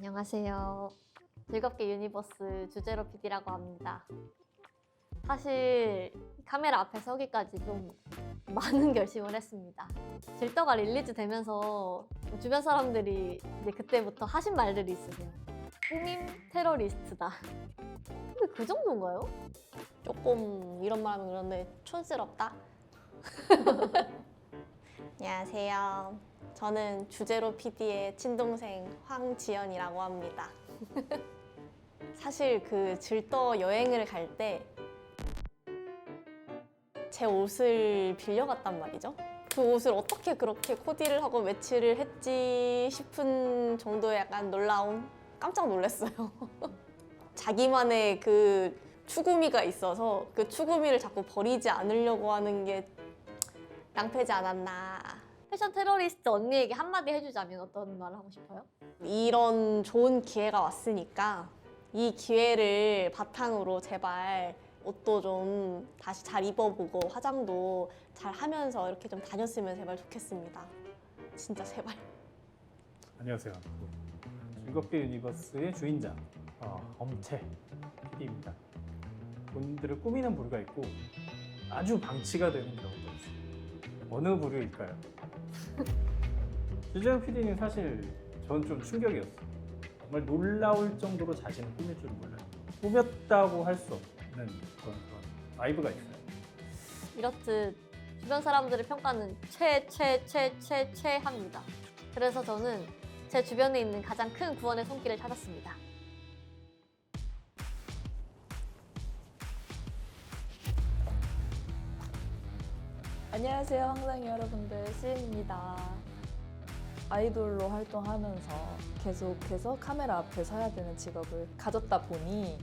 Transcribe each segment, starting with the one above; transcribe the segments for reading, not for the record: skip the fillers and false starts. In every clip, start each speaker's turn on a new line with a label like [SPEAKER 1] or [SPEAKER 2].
[SPEAKER 1] 안녕하세요. 즐겁게 유니버스 주제로 PD라고 합니다. 사실 카메라 앞에 서기까지 좀 많은 결심을 했습니다. 질더가 릴리즈 되면서 주변 사람들이 이제 그때부터 하신 말들이 있으세요. 꾸밈 테러리스트다. 근데 그 정도인가요? 조금 이런 말 하면 그런데 촌스럽다? 안녕하세요. 저는 주제로 PD의 친동생 황지연이라고 합니다. 사실 그 질더 여행을 갈 때 제 옷을 빌려갔단 말이죠. 그 옷을 어떻게 그렇게 코디를 하고 매치를 했지 싶은 정도의 약간 놀라움? 깜짝 놀랐어요. 자기만의 그 추구미가 있어서 그 추구미를 자꾸 버리지 않으려고 하는 게 낭패지 않았나. 패션 테러리스트 언니에게 한마디 해주자면 어떤 말을 하고 싶어요? 이런 좋은 기회가 왔으니까 이 기회를 바탕으로 제발 옷도 좀 다시 잘 입어보고 화장도 잘 하면서 이렇게 좀 다녔으면 제발 좋겠습니다. 진짜 제발.
[SPEAKER 2] 안녕하세요. 즐겁게 유니버스의 주인장 엄채 PD입니다. 본인들을 꾸미는 부류가 있고 아주 방치가 되는 경우도 있어요. 어느 부류일까요? 주제로 PD는 사실 전 좀 충격이었어요. 정말 놀라울 정도로 자신을 꾸밀 줄은 몰라요. 꾸몄다고 할 수 없는 그런 바이브가 있어요.
[SPEAKER 1] 이렇듯 주변 사람들의 평가는 최합니다. 그래서 저는 제 주변에 있는 가장 큰 구원의 손길을 찾았습니다.
[SPEAKER 3] 안녕하세요, 황당이 여러분들, 시은입니다. 아이돌로 활동하면서 계속해서 카메라 앞에 서야 되는 직업을 가졌다 보니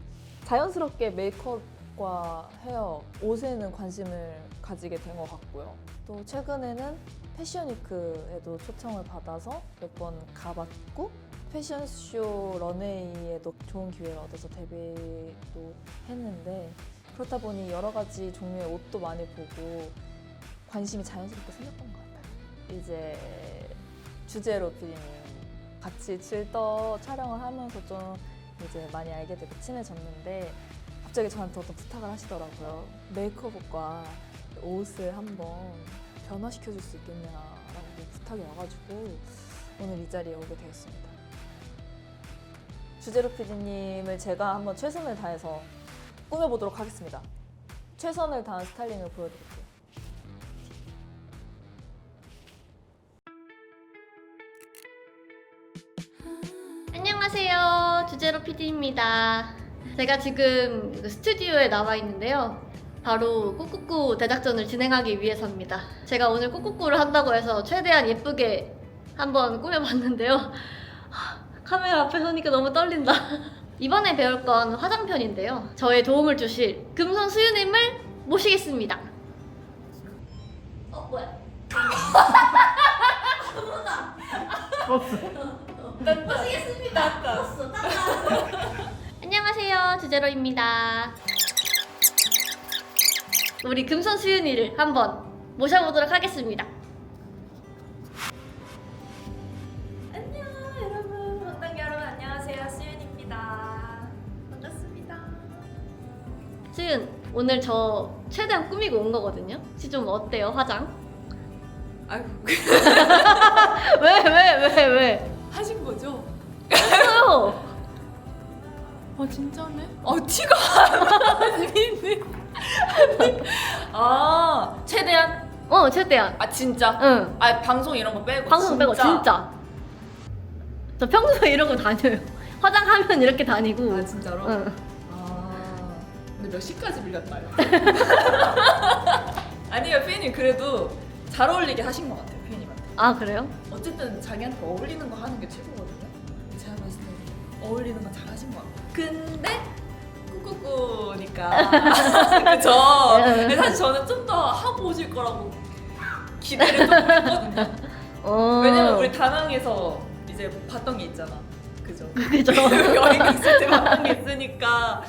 [SPEAKER 3] 자연스럽게 메이크업과 헤어, 옷에는 관심을 가지게 된 것 같고요. 또 최근에는 패션위크에도 초청을 받아서 몇 번 가봤고 패션쇼 런웨이에도 좋은 기회를 얻어서 데뷔도 했는데 그렇다 보니 여러 가지 종류의 옷도 많이 보고 관심이 자연스럽게 생겼던 것 같아요. 이제 주제로 PD님 같이 질더 촬영을 하면서 좀 이제 많이 알게 되고 친해졌는데 갑자기 저한테 어떤 부탁을 하시더라고요. 메이크업과 옷을 한번 변화시켜줄 수 있겠냐라고 부탁이 와가지고 오늘 이 자리에 오게 되었습니다. 주제로 PD님을 제가 한번 최선을 다해서 꾸며보도록 하겠습니다. 최선을 다한 스타일링을 보여드릴게요.
[SPEAKER 1] 안녕하세요. 주제로 PD입니다. 제가 지금 스튜디오에 나와 있는데요. 바로 꾸꾸꾸 대작전을 진행하기 위해서입니다. 제가 오늘 꾸꾸꾸를 한다고 해서 최대한 예쁘게 한번 꾸며봤는데요. 카메라 앞에 서니까 너무 떨린다. 이번에 배울 건 화장편인데요. 저의 도움을 주실 금손 수유님을 모시겠습니다. 뭐야? 모시겠습니다. 안녕하세요. 주제로입니다. 우리 금손 수윤이를 한번 모셔보도록 하겠습니다.
[SPEAKER 3] 안녕 여러분, 황당이 여러분 안녕하세요. 수윤입니다. 반갑습니다.
[SPEAKER 1] 수윤, 오늘 저 최대한 꾸미고 온 거거든요. 혹시 좀 어때요, 화장?
[SPEAKER 3] 아이고
[SPEAKER 1] 왜?
[SPEAKER 3] 하신 거죠?
[SPEAKER 1] 했어요.
[SPEAKER 3] 진짜네? 티가 안 나네. 최대한?
[SPEAKER 1] 최대한.
[SPEAKER 3] 진짜?
[SPEAKER 1] 응.
[SPEAKER 3] 방송 이런 거 빼고
[SPEAKER 1] 방송 빼고 진짜. 저 평소에 이러고 다녀요. 화장하면 이렇게 다니고.
[SPEAKER 3] 진짜로?
[SPEAKER 1] 응.
[SPEAKER 3] 근데 몇 시까지 빌렸나요? 아니요, 피디님 그래도 잘 어울리게 하신 것 같아요, 피디님한테.
[SPEAKER 1] 아, 그래요?
[SPEAKER 3] 어쨌든 자기한테 어울리는 거 하는 게 최고거든요. 제가 봤을 때 어울리는 거 잘 하신 것 같아요. 근데 꾸꾸꾸니까 그쵸? 근데 사실 저는 좀 더 하고 오실 거라고 기대를 좀 했거든요. 왜냐면 우리 다낭에서 이제 봤던 게 있잖아. 그죠?
[SPEAKER 1] 그죠?
[SPEAKER 3] 여행 갔을 때 봤던 게 있으니까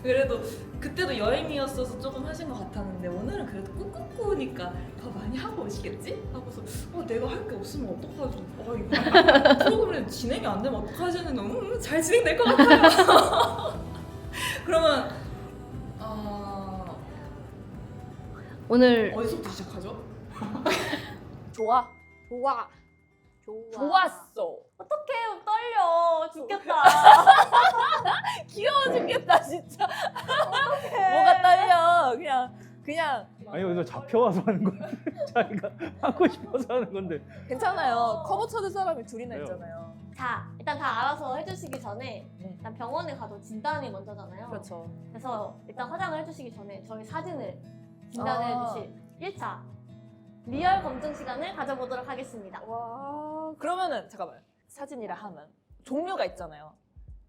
[SPEAKER 3] 그래도 그때도 여행이었어서 조금 하신 것 같았는데 오늘은 그래도 꾹꾹꾹니까 더 많이 하고 오시겠지? 하고서 내가 할 게 없으면 어떡하지? 이거 프로그램 진행이 안 되면 어떡하지? 했는데 잘 진행될 것 같아요. 그러면
[SPEAKER 1] 오늘
[SPEAKER 3] 어디서부터 시작하죠?
[SPEAKER 1] 좋아.
[SPEAKER 3] 좋았어.
[SPEAKER 1] 어떡해 떨려 죽겠다.
[SPEAKER 3] 귀여워 죽겠다 진짜. 뭐가 떨려. 그냥
[SPEAKER 2] 아니 여기서 잡혀와서 하는 건데 자기가 하고 싶어서 하는 건데.
[SPEAKER 3] 괜찮아요. 커버 쳐줄 사람이 둘이나
[SPEAKER 2] 그래요.
[SPEAKER 3] 있잖아요.
[SPEAKER 1] 자 일단 다 알아서 해주시기 전에
[SPEAKER 3] 네.
[SPEAKER 1] 일단 병원에 가도 진단이 먼저잖아요.
[SPEAKER 3] 그렇죠.
[SPEAKER 1] 그래서 일단 화장을 해주시기 전에 저희 사진을 진단해
[SPEAKER 3] 아.
[SPEAKER 1] 주실 1차 리얼 검증 시간을 가져보도록 하겠습니다.
[SPEAKER 3] 와 그러면은 잠깐만 사진이라 하면 종류가 있잖아요.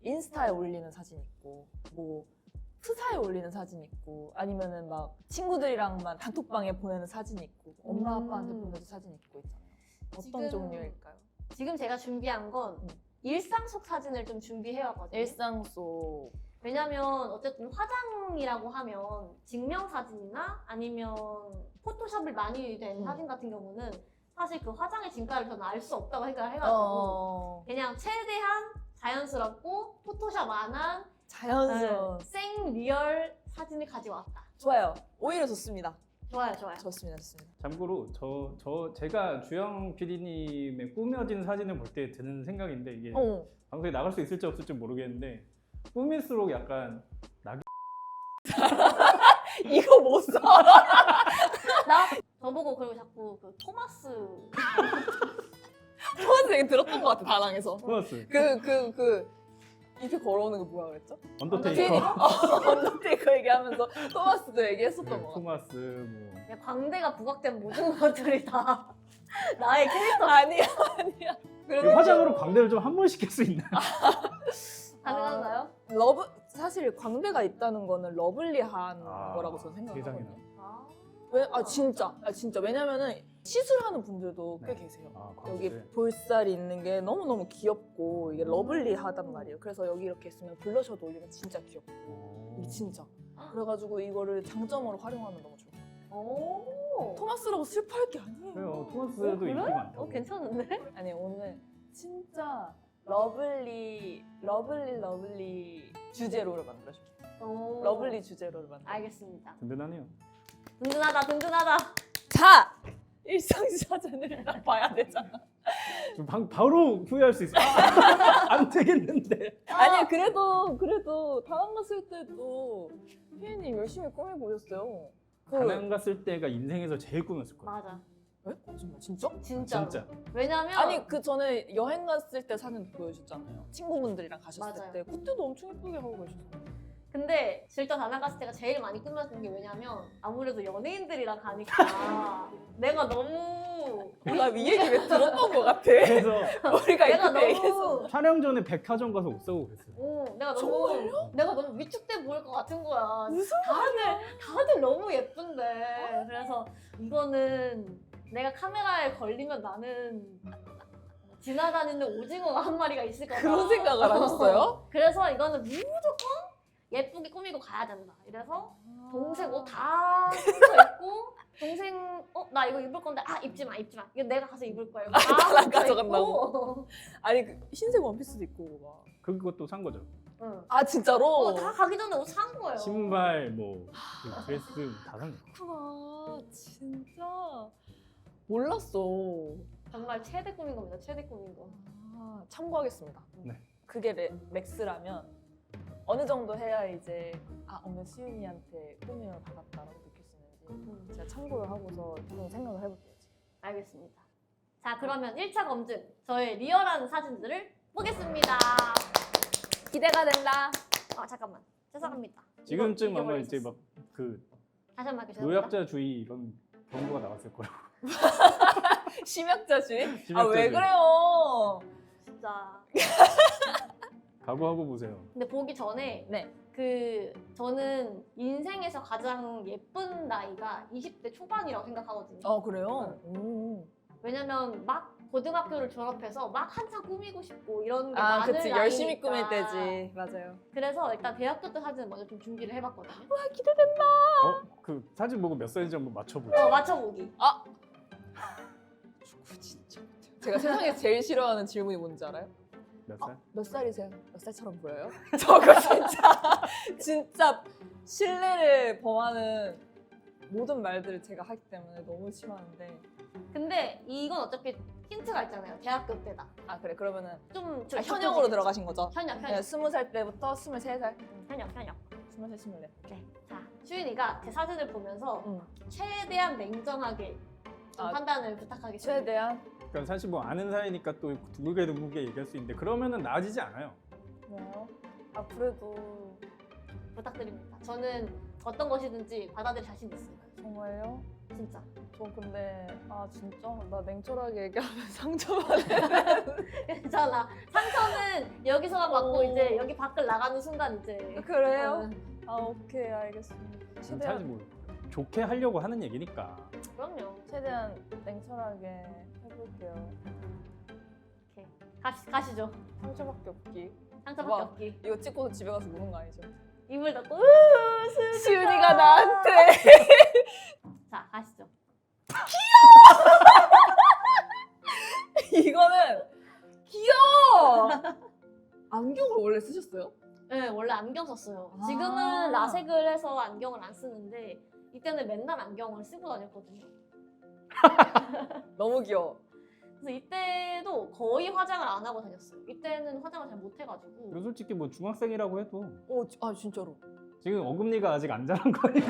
[SPEAKER 3] 인스타에 올리는 사진 있고 뭐 프사에 올리는 사진 있고 아니면은 막 친구들이랑만 단톡방에 보내는 사진 있고 엄마 아빠한테 보내는 사진 있고 있잖아요. 어떤
[SPEAKER 1] 지금-
[SPEAKER 3] 종류일까요?
[SPEAKER 1] 지금 제가 준비한 건 일상 속 사진을 좀 준비해왔거든요.
[SPEAKER 3] 일상 속
[SPEAKER 1] 왜냐면 어쨌든 화장이라고 하면 증명사진이나 아니면 포토샵을 많이 된 사진 같은 경우는 사실 그 화장의 진가를 저는 알 수 없다고 생각을 해가지고 그냥 최대한 자연스럽고 포토샵 안 한
[SPEAKER 3] 자연스러운
[SPEAKER 1] 생 리얼 사진을 가져왔다.
[SPEAKER 3] 좋아요. 오히려 좋습니다.
[SPEAKER 1] 좋아요.
[SPEAKER 3] 좋습니다.
[SPEAKER 2] 참고로 제가 주영 PD님의 꾸며진 사진을 볼 때 드는 생각인데 이게 방송에 나갈 수 있을지 없을지 모르겠는데 꾸밀수록 약간
[SPEAKER 3] 이거 못 써.
[SPEAKER 1] 저보고 그리고 자꾸 그 토마스
[SPEAKER 3] 토마스 얘기 들었던 것 같아 다낭에서.
[SPEAKER 2] 토마스,
[SPEAKER 3] 입에 걸어오는 거 뭐라 그랬죠?
[SPEAKER 2] 언더테이커,
[SPEAKER 3] 언더테이커 얘기하면서 토마스도 얘기했었던 것 같아.
[SPEAKER 2] 토마스 뭐
[SPEAKER 1] 그냥 광대가 부각된 모든 것들이 다 나의 캐릭터
[SPEAKER 3] 아니야.
[SPEAKER 2] 이거 화장으로 광대를 좀 한 번 시킬 수 있나?
[SPEAKER 1] 가능한가요?
[SPEAKER 3] 사실 광대가 있다는 거는 러블리한
[SPEAKER 2] 아,
[SPEAKER 3] 거라고 저는 생각하거든요.
[SPEAKER 2] 세상에나.
[SPEAKER 3] 진짜 왜냐면은 시술하는 분들도 꽤
[SPEAKER 2] 네.
[SPEAKER 3] 계세요.
[SPEAKER 2] 아,
[SPEAKER 3] 여기
[SPEAKER 2] 광대.
[SPEAKER 3] 볼살이 있는 게 너무너무 귀엽고 이게 러블리하단 말이에요. 그래서 여기 이렇게 있으면 블러셔도 올리면 진짜 귀엽고 이게 진짜. 그래가지고 이거를 장점으로 활용하면 너무 좋을 것 같아요.
[SPEAKER 1] 오.
[SPEAKER 3] 토마스라고 슬퍼할 게 아니에요.
[SPEAKER 2] 그래요. 토마스도
[SPEAKER 1] 그래?
[SPEAKER 2] 인기 많다고.
[SPEAKER 1] 괜찮은데?
[SPEAKER 3] 아니 오늘 진짜 러블리 주제로를 만들어줄게요.
[SPEAKER 1] 오.
[SPEAKER 3] 러블리 주제로를 만들어.
[SPEAKER 1] 알겠습니다.
[SPEAKER 2] 든든하네요.
[SPEAKER 1] 든든하다.
[SPEAKER 3] 자 일상사전을 봐야 되잖아.
[SPEAKER 2] 좀 바로 후회할 수 있어. 안 되겠는데.
[SPEAKER 3] 아니 그래도 다낭 갔을 때도 혜인님 열심히 꾸미고 오셨어요.
[SPEAKER 2] 다낭 갔을 때가 인생에서 제일 꿈이었을 거예요.
[SPEAKER 1] 맞아.
[SPEAKER 3] 에? 거짓말 진짜?
[SPEAKER 1] 진짜. 왜냐면
[SPEAKER 3] 아니 그 전에 여행 갔을 때 사진 보여주셨잖아요. 친구분들이랑 가셨을
[SPEAKER 1] 맞아요.
[SPEAKER 3] 때 그때도 엄청 예쁘게 하고 계셨어요.
[SPEAKER 1] 근데 질전 다낭 갔을 때가 제일 많이 꾸몄던 게 왜냐면 아무래도 연예인들이랑 가니까 내가 너무
[SPEAKER 3] 나 이 얘기 왜 들었던 것 같아.
[SPEAKER 2] 그래서
[SPEAKER 3] 우리가
[SPEAKER 1] 내가
[SPEAKER 3] 이때 얘기했어.
[SPEAKER 1] 너무
[SPEAKER 2] 촬영 전에 백화점 가서 옷 사고 그랬어요.
[SPEAKER 1] 내가 너무 위축돼 보일 것 같은 거야.
[SPEAKER 3] 무슨
[SPEAKER 1] 다들 너무 예쁜데. 그래서 이거는 내가 카메라에 걸리면 나는 지나다니는 오징어가 한 마리가 있을 거다.
[SPEAKER 3] 그런 생각을 하셨어요?
[SPEAKER 1] 그래서 이거는 무조건 예쁘게 꾸미고 가야 된다. 이래서 동생 옷 다 입고 동생 나 이거 입을 건데 입지 마. 이거 내가 가서 입을 거야. 이거 다
[SPEAKER 3] 나
[SPEAKER 1] 혼자
[SPEAKER 3] 가져간다고?
[SPEAKER 1] 입고.
[SPEAKER 3] 아니 그 흰색 원피스도 입고 막.
[SPEAKER 2] 그것도 산 거죠.
[SPEAKER 1] 응.
[SPEAKER 3] 아 진짜로?
[SPEAKER 1] 다 가기 전에 옷 산 거예요.
[SPEAKER 2] 신발, 뭐 그 드레스 다 산 거.
[SPEAKER 3] 그렇구나. 진짜 몰랐어.
[SPEAKER 1] 정말 최대 꿈인 겁니다. 최대 꿈인 거.
[SPEAKER 3] 참고하겠습니다.
[SPEAKER 2] 네.
[SPEAKER 3] 그게 맥스라면 어느 정도 해야 이제 오늘 수윤이한테 꾸밈을 받았다라고 느낄 수 있는지 제가 참고를 하고서 좀 생각을 해볼게요.
[SPEAKER 1] 알겠습니다. 자, 그러면 1차 검증. 저의 리얼한 사진들을 보겠습니다.
[SPEAKER 3] 기대가 된다.
[SPEAKER 1] 잠깐만. 죄송합니다.
[SPEAKER 2] 지금쯤
[SPEAKER 1] 이거
[SPEAKER 2] 아마 이제
[SPEAKER 1] 잊어버렸었어.
[SPEAKER 2] 막 그
[SPEAKER 1] 다시 한 번 죄송합니다.
[SPEAKER 2] 노약자주의 이런 경고가 나왔을 거라고.
[SPEAKER 3] 심약자주의? 왜
[SPEAKER 2] 심약자주의.
[SPEAKER 3] 그래요?
[SPEAKER 1] 진짜.
[SPEAKER 2] 각오하고 보세요.
[SPEAKER 1] 근데 보기 전에
[SPEAKER 3] 네.
[SPEAKER 1] 저는 인생에서 가장 예쁜 나이가 20대 초반이라고 생각하거든요.
[SPEAKER 3] 그래요? 오.
[SPEAKER 1] 왜냐면 막 고등학교를 졸업해서 막 한창 꾸미고 싶고 이런 게
[SPEAKER 3] 아,
[SPEAKER 1] 많은
[SPEAKER 3] 그치. 열심히
[SPEAKER 1] 나이니까.
[SPEAKER 3] 꾸밀 때지. 맞아요.
[SPEAKER 1] 그래서 일단 대학교 때 사진을 먼저 좀 준비를 해봤거든요.
[SPEAKER 2] 그 사진 보고 몇 살인지 한번 맞춰보지.
[SPEAKER 1] 맞춰보기.
[SPEAKER 3] 축구 진짜 못해요. 제가 세상에서 제일 싫어하는 질문이 뭔지 알아요?
[SPEAKER 2] 몇 살?
[SPEAKER 3] 몇 살이세요? 몇 살처럼 보여요? 저거 진짜 진짜 신뢰를 범하는 모든 말들을 제가 하기 때문에 너무 심하는데.
[SPEAKER 1] 근데 이건 어차피 힌트가 있잖아요. 대학교 때다.
[SPEAKER 3] 아 그래 그러면은
[SPEAKER 1] 좀
[SPEAKER 3] 현역으로 들어가신 거죠?
[SPEAKER 1] 현역.
[SPEAKER 3] 네, 20살 때부터 23살,
[SPEAKER 1] 현역.
[SPEAKER 3] 23, 24.
[SPEAKER 1] 네. 자, 수윤이가 제 사진을 보면서
[SPEAKER 3] 응.
[SPEAKER 1] 최대한 냉정하게 좀
[SPEAKER 3] 아,
[SPEAKER 1] 판단을 부탁하겠습니다.
[SPEAKER 3] 최대한.
[SPEAKER 2] 그러니까 사실 뭐 아는 사이니까 또 둥글게 얘기할 수 있는데 그러면은 나아지지 않아요.
[SPEAKER 3] 왜요? 아 그래도
[SPEAKER 1] 부탁드립니다. 저는 어떤 것이든지 받아들일 자신 있어요.
[SPEAKER 3] 정말요?
[SPEAKER 1] 진짜.
[SPEAKER 3] 저 근데 진짜 나 냉철하게 얘기하면 상처받는.
[SPEAKER 1] 괜찮아. 상처는 여기서만 받고
[SPEAKER 3] 오.
[SPEAKER 1] 이제 여기 밖을 나가는 순간 이제.
[SPEAKER 3] 그래요? 오케이 알겠습니다.
[SPEAKER 2] 사실
[SPEAKER 3] 최대한
[SPEAKER 2] 뭐 좋게 하려고 하는 얘기니까.
[SPEAKER 1] 그럼요.
[SPEAKER 3] 최대한 냉철하게 해볼게요.
[SPEAKER 1] 오케이. 가시죠.
[SPEAKER 3] 상처밖에 없기.
[SPEAKER 1] 상처밖에
[SPEAKER 3] 와.
[SPEAKER 1] 없기.
[SPEAKER 3] 이거 찍고서 집에 가서 우는 거 아니죠?
[SPEAKER 1] 입을 닫고
[SPEAKER 3] 시윤이가 나한테.
[SPEAKER 1] 자, 가시죠.
[SPEAKER 3] 이거는 귀여워. 안경을 원래 쓰셨어요?
[SPEAKER 1] 네, 원래 안경 썼어요.
[SPEAKER 3] 아.
[SPEAKER 1] 지금은 라섹을 해서 안경을 안 쓰는데 이때는 맨날 안경을 쓰고 다녔거든요.
[SPEAKER 3] 너무 귀여워.
[SPEAKER 1] 그래서 이때도 거의 화장을 안 하고 다녔어요. 이때는 화장을 잘 못해가지고.
[SPEAKER 2] 그리고 솔직히 뭐 중학생이라고 해도
[SPEAKER 3] 진짜로.
[SPEAKER 2] 지금 어금니가 아직 안 자란 거니까.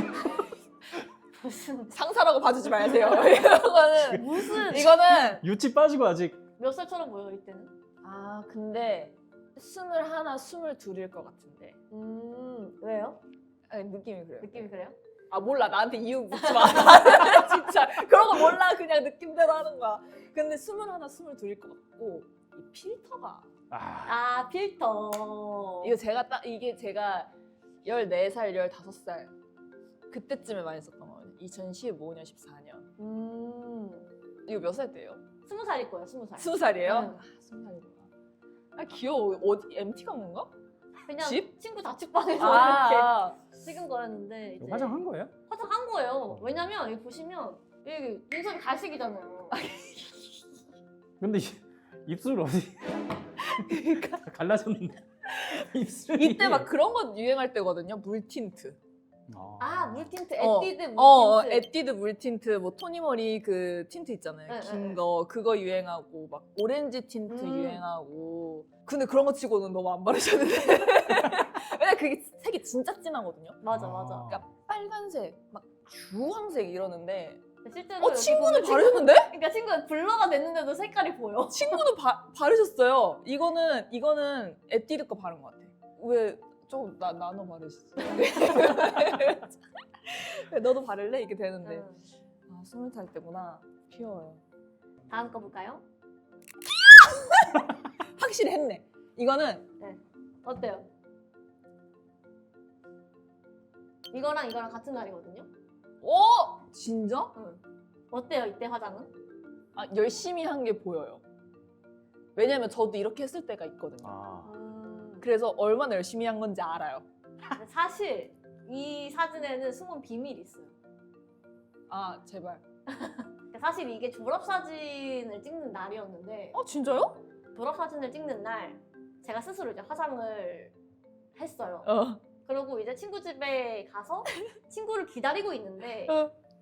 [SPEAKER 1] 무슨
[SPEAKER 3] 상사라고 봐주지 마세요. 이거는 이거는
[SPEAKER 2] 유치 빠지고 아직.
[SPEAKER 1] 몇 살처럼 보여요 이때는?
[SPEAKER 3] 근데 21, 22일 것 같은데.
[SPEAKER 1] 왜요?
[SPEAKER 3] 아니, 느낌이 그래요.
[SPEAKER 1] 느낌이 그래요?
[SPEAKER 3] 몰라. 나한테 이유 묻지 마. 나는 진짜 그런 거 몰라. 그냥 느낌대로 하는 거야. 근데 21, 22일 것 같고 이 필터가
[SPEAKER 1] 필터.
[SPEAKER 3] 이게 제가 14살, 15살 그때쯤에 많이 썼던 거거든요. 2015년, 14년. 이거 몇 살 때예요?
[SPEAKER 1] 20살일 거예요, 20살.
[SPEAKER 3] 20살이에요?
[SPEAKER 1] 응.
[SPEAKER 3] 20살이구나. 귀여워. 어디 MT 간 건가?
[SPEAKER 1] 그냥
[SPEAKER 3] 집?
[SPEAKER 1] 친구 자취방에서 이렇게
[SPEAKER 3] 아,
[SPEAKER 1] 찍은 거였는데 이제
[SPEAKER 2] 화장한 거예요?
[SPEAKER 1] 화장한 거예요. 왜냐면 여기 보시면 여기 눈썹이 갈색이잖아요.
[SPEAKER 2] 근데 입술 어디 갈라졌는데 입술이.
[SPEAKER 3] 이때 막 그런 거 유행할 때거든요. 물 틴트.
[SPEAKER 1] 물틴트,
[SPEAKER 3] 어.
[SPEAKER 1] 에뛰드 물틴트.
[SPEAKER 3] 에뛰드 물 틴트, 뭐 토니모리 그 틴트 있잖아요.
[SPEAKER 1] 네,
[SPEAKER 3] 긴
[SPEAKER 1] 네.
[SPEAKER 3] 거 그거 유행하고 막 오렌지 틴트
[SPEAKER 1] 음.
[SPEAKER 3] 유행하고. 근데 그런 거 치고는 너무 안 바르셨는데. 왜냐 그게 색이 진짜 진하거든요.
[SPEAKER 1] 맞아.
[SPEAKER 3] 그러니까 빨간색, 막 주황색 이러는데.
[SPEAKER 1] 실제로 여기
[SPEAKER 3] 친구는
[SPEAKER 1] 보면
[SPEAKER 3] 바르셨는데?
[SPEAKER 1] 그러니까 친구가 블러가 됐는데도 색깔이 보여.
[SPEAKER 3] 친구는 바르셨어요. 이거는 에뛰드 거 바른 것 같아. 왜 좀 나눠 바르시지? 왜 너도 바를래? 이게 되는데. 20살 때구나. 귀여워요.
[SPEAKER 1] 다음 거 볼까요?
[SPEAKER 3] 확실히 했네. 이거는
[SPEAKER 1] 어때요? 이거랑 같은 날이거든요.
[SPEAKER 3] 진짜?
[SPEAKER 1] 어때요 이때 화장은?
[SPEAKER 3] 열심히 한 게 보여요. 왜냐면 저도 이렇게 했을 때가 있거든요. 그래서 얼마나 열심히 한 건지 알아요.
[SPEAKER 1] 근데 사실 이 사진에는 숨은 비밀이 있어요.
[SPEAKER 3] 제발.
[SPEAKER 1] 그러니까 사실 이게 졸업 사진을 찍는 날이었는데
[SPEAKER 3] 진짜요?
[SPEAKER 1] 졸업 사진을 찍는 날 제가 스스로 이제 화장을 했어요. 그리고 이제 친구 집에 가서 친구를 기다리고 있는데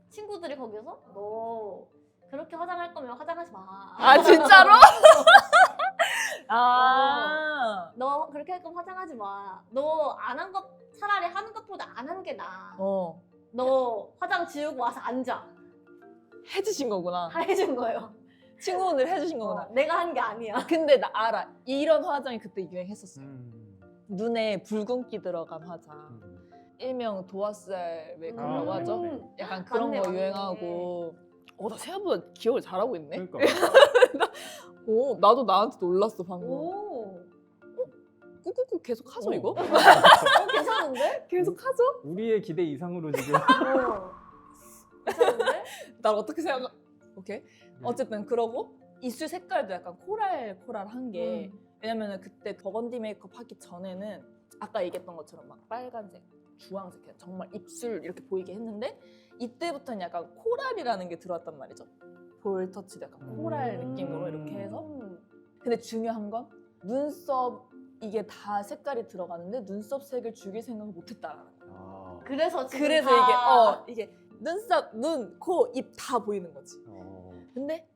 [SPEAKER 1] 친구들이 거기서 너 그렇게 화장할 거면 화장하지 마.
[SPEAKER 3] 진짜로?
[SPEAKER 1] 너 그렇게 할 거면 화장하지 마. 너 안 한 것 차라리 하는 것보다 안 한 게 나아. 너 화장 지우고 와서 앉아.
[SPEAKER 3] 해주신 거구나.
[SPEAKER 1] 해준 거예요.
[SPEAKER 3] 친구분들 해주신 거구나.
[SPEAKER 1] 내가 한 게 아니야.
[SPEAKER 3] 근데 나 알아. 이런 화장이 그때 유행했었어요. 눈에 붉은기 들어간 화장. 일명 도화살 메이크업이라고 하죠. 약간 그런
[SPEAKER 1] 맞네,
[SPEAKER 3] 거
[SPEAKER 1] 맞네.
[SPEAKER 3] 유행하고. 나 생각보다 기억을 잘하고 있네.
[SPEAKER 2] 그러니까
[SPEAKER 3] 나도 나한테 놀랐어 방금.
[SPEAKER 1] 오.
[SPEAKER 3] 꾹꾹꾹 계속 하죠 이거?
[SPEAKER 1] 괜찮은데?
[SPEAKER 3] 계속 하죠?
[SPEAKER 2] 우리의 기대 이상으로 지금.
[SPEAKER 1] 괜찮은데?
[SPEAKER 3] 날 어떻게 생각? 오케이. 어쨌든 그러고 입술 색깔도 약간 코랄한 게 왜냐면은 그때 버건디 메이크업 하기 전에는 아까 얘기했던 것처럼 막 빨간색, 주황색 그냥 정말 입술 이렇게 보이게 했는데 이때부터는 약간 코랄이라는 게 들어왔단 말이죠. 볼 터치도 약간 코랄 느낌으로 이렇게 해서 근데 중요한 건 눈썹 이게 다 색깔이 들어가는데 눈썹 색을 죽일 생각을 못했다라는 거예요.
[SPEAKER 2] 아.
[SPEAKER 1] 그래서 지금
[SPEAKER 3] 그래서
[SPEAKER 1] 다
[SPEAKER 3] 이게 눈썹, 눈, 코, 입 다 보이는 거지. 근데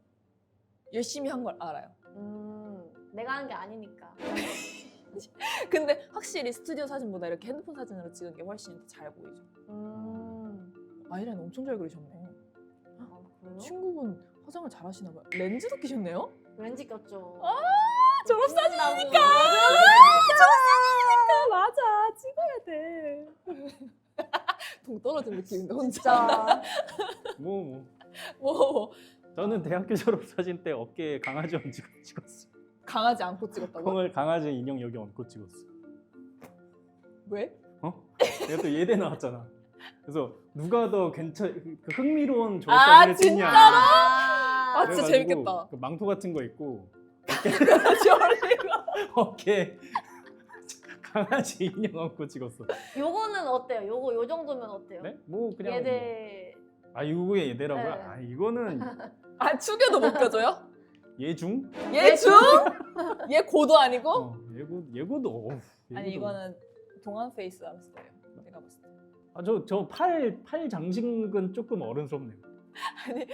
[SPEAKER 3] 열심히 한 걸 알아요.
[SPEAKER 1] 내가 한 게 아니니까.
[SPEAKER 3] 근데 확실히 스튜디오 사진보다 이렇게 핸드폰 사진으로 찍은 게 훨씬 더 잘 보이죠. 아이라인 엄청 잘 그리셨네.
[SPEAKER 1] 아, 그래요?
[SPEAKER 3] 친구분 화장을 잘 하시나 봐요. 렌즈도 끼셨네요?
[SPEAKER 1] 렌즈 꼈죠.
[SPEAKER 3] 졸업사진이니까!
[SPEAKER 1] 졸업사진이니까!
[SPEAKER 3] 맞아, 찍어야 돼. 동 떨어진 느낌인데 혼자.
[SPEAKER 1] 진짜.
[SPEAKER 3] 뭐
[SPEAKER 2] 저는 대학교 졸업 사진 때 어깨에 강아지 얹고 찍었어.
[SPEAKER 3] 강아지 안고 찍었다고?
[SPEAKER 2] 콩을 강아지 인형 여기 얹고 찍었어.
[SPEAKER 3] 왜?
[SPEAKER 2] 내가 또 예대 나왔잖아. 그래서 누가 더 그 흥미로운 졸업
[SPEAKER 3] 아,
[SPEAKER 2] 사진을 찍냐.
[SPEAKER 3] 진짜로? 아 진짜
[SPEAKER 2] 그래가지고
[SPEAKER 3] 재밌겠다.
[SPEAKER 2] 그 망토 같은 거 있고
[SPEAKER 3] 강아지 얼리고.
[SPEAKER 2] 어깨에 강아지 인형 얹고 찍었어.
[SPEAKER 1] 요거는 어때요? 요거 요 정도면 어때요?
[SPEAKER 2] 네? 뭐 그냥
[SPEAKER 1] 예대
[SPEAKER 2] 아 이거에 예대라고요?
[SPEAKER 1] 네.
[SPEAKER 2] 아 이거는
[SPEAKER 3] 아 축여도 못 껴줘요?
[SPEAKER 2] 예중?
[SPEAKER 3] 얘 중? 얘 고도 아니고?
[SPEAKER 2] 예고도.
[SPEAKER 3] 아니 이거는 동안 페이스 알았어요. 내가 봤을 때.
[SPEAKER 2] 아저 팔 장식은 조금 어른스럽네요.
[SPEAKER 3] 아니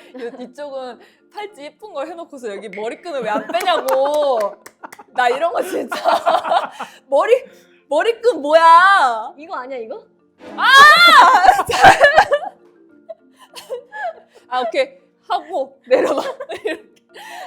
[SPEAKER 3] 이쪽은 팔찌 예쁜 걸 해놓고서 여기 머리끈을 왜 안 빼냐고. 나 이런 거 진짜 머리끈 뭐야?
[SPEAKER 1] 이거 아니야 이거?
[SPEAKER 3] 아 오케이 하고 내려가.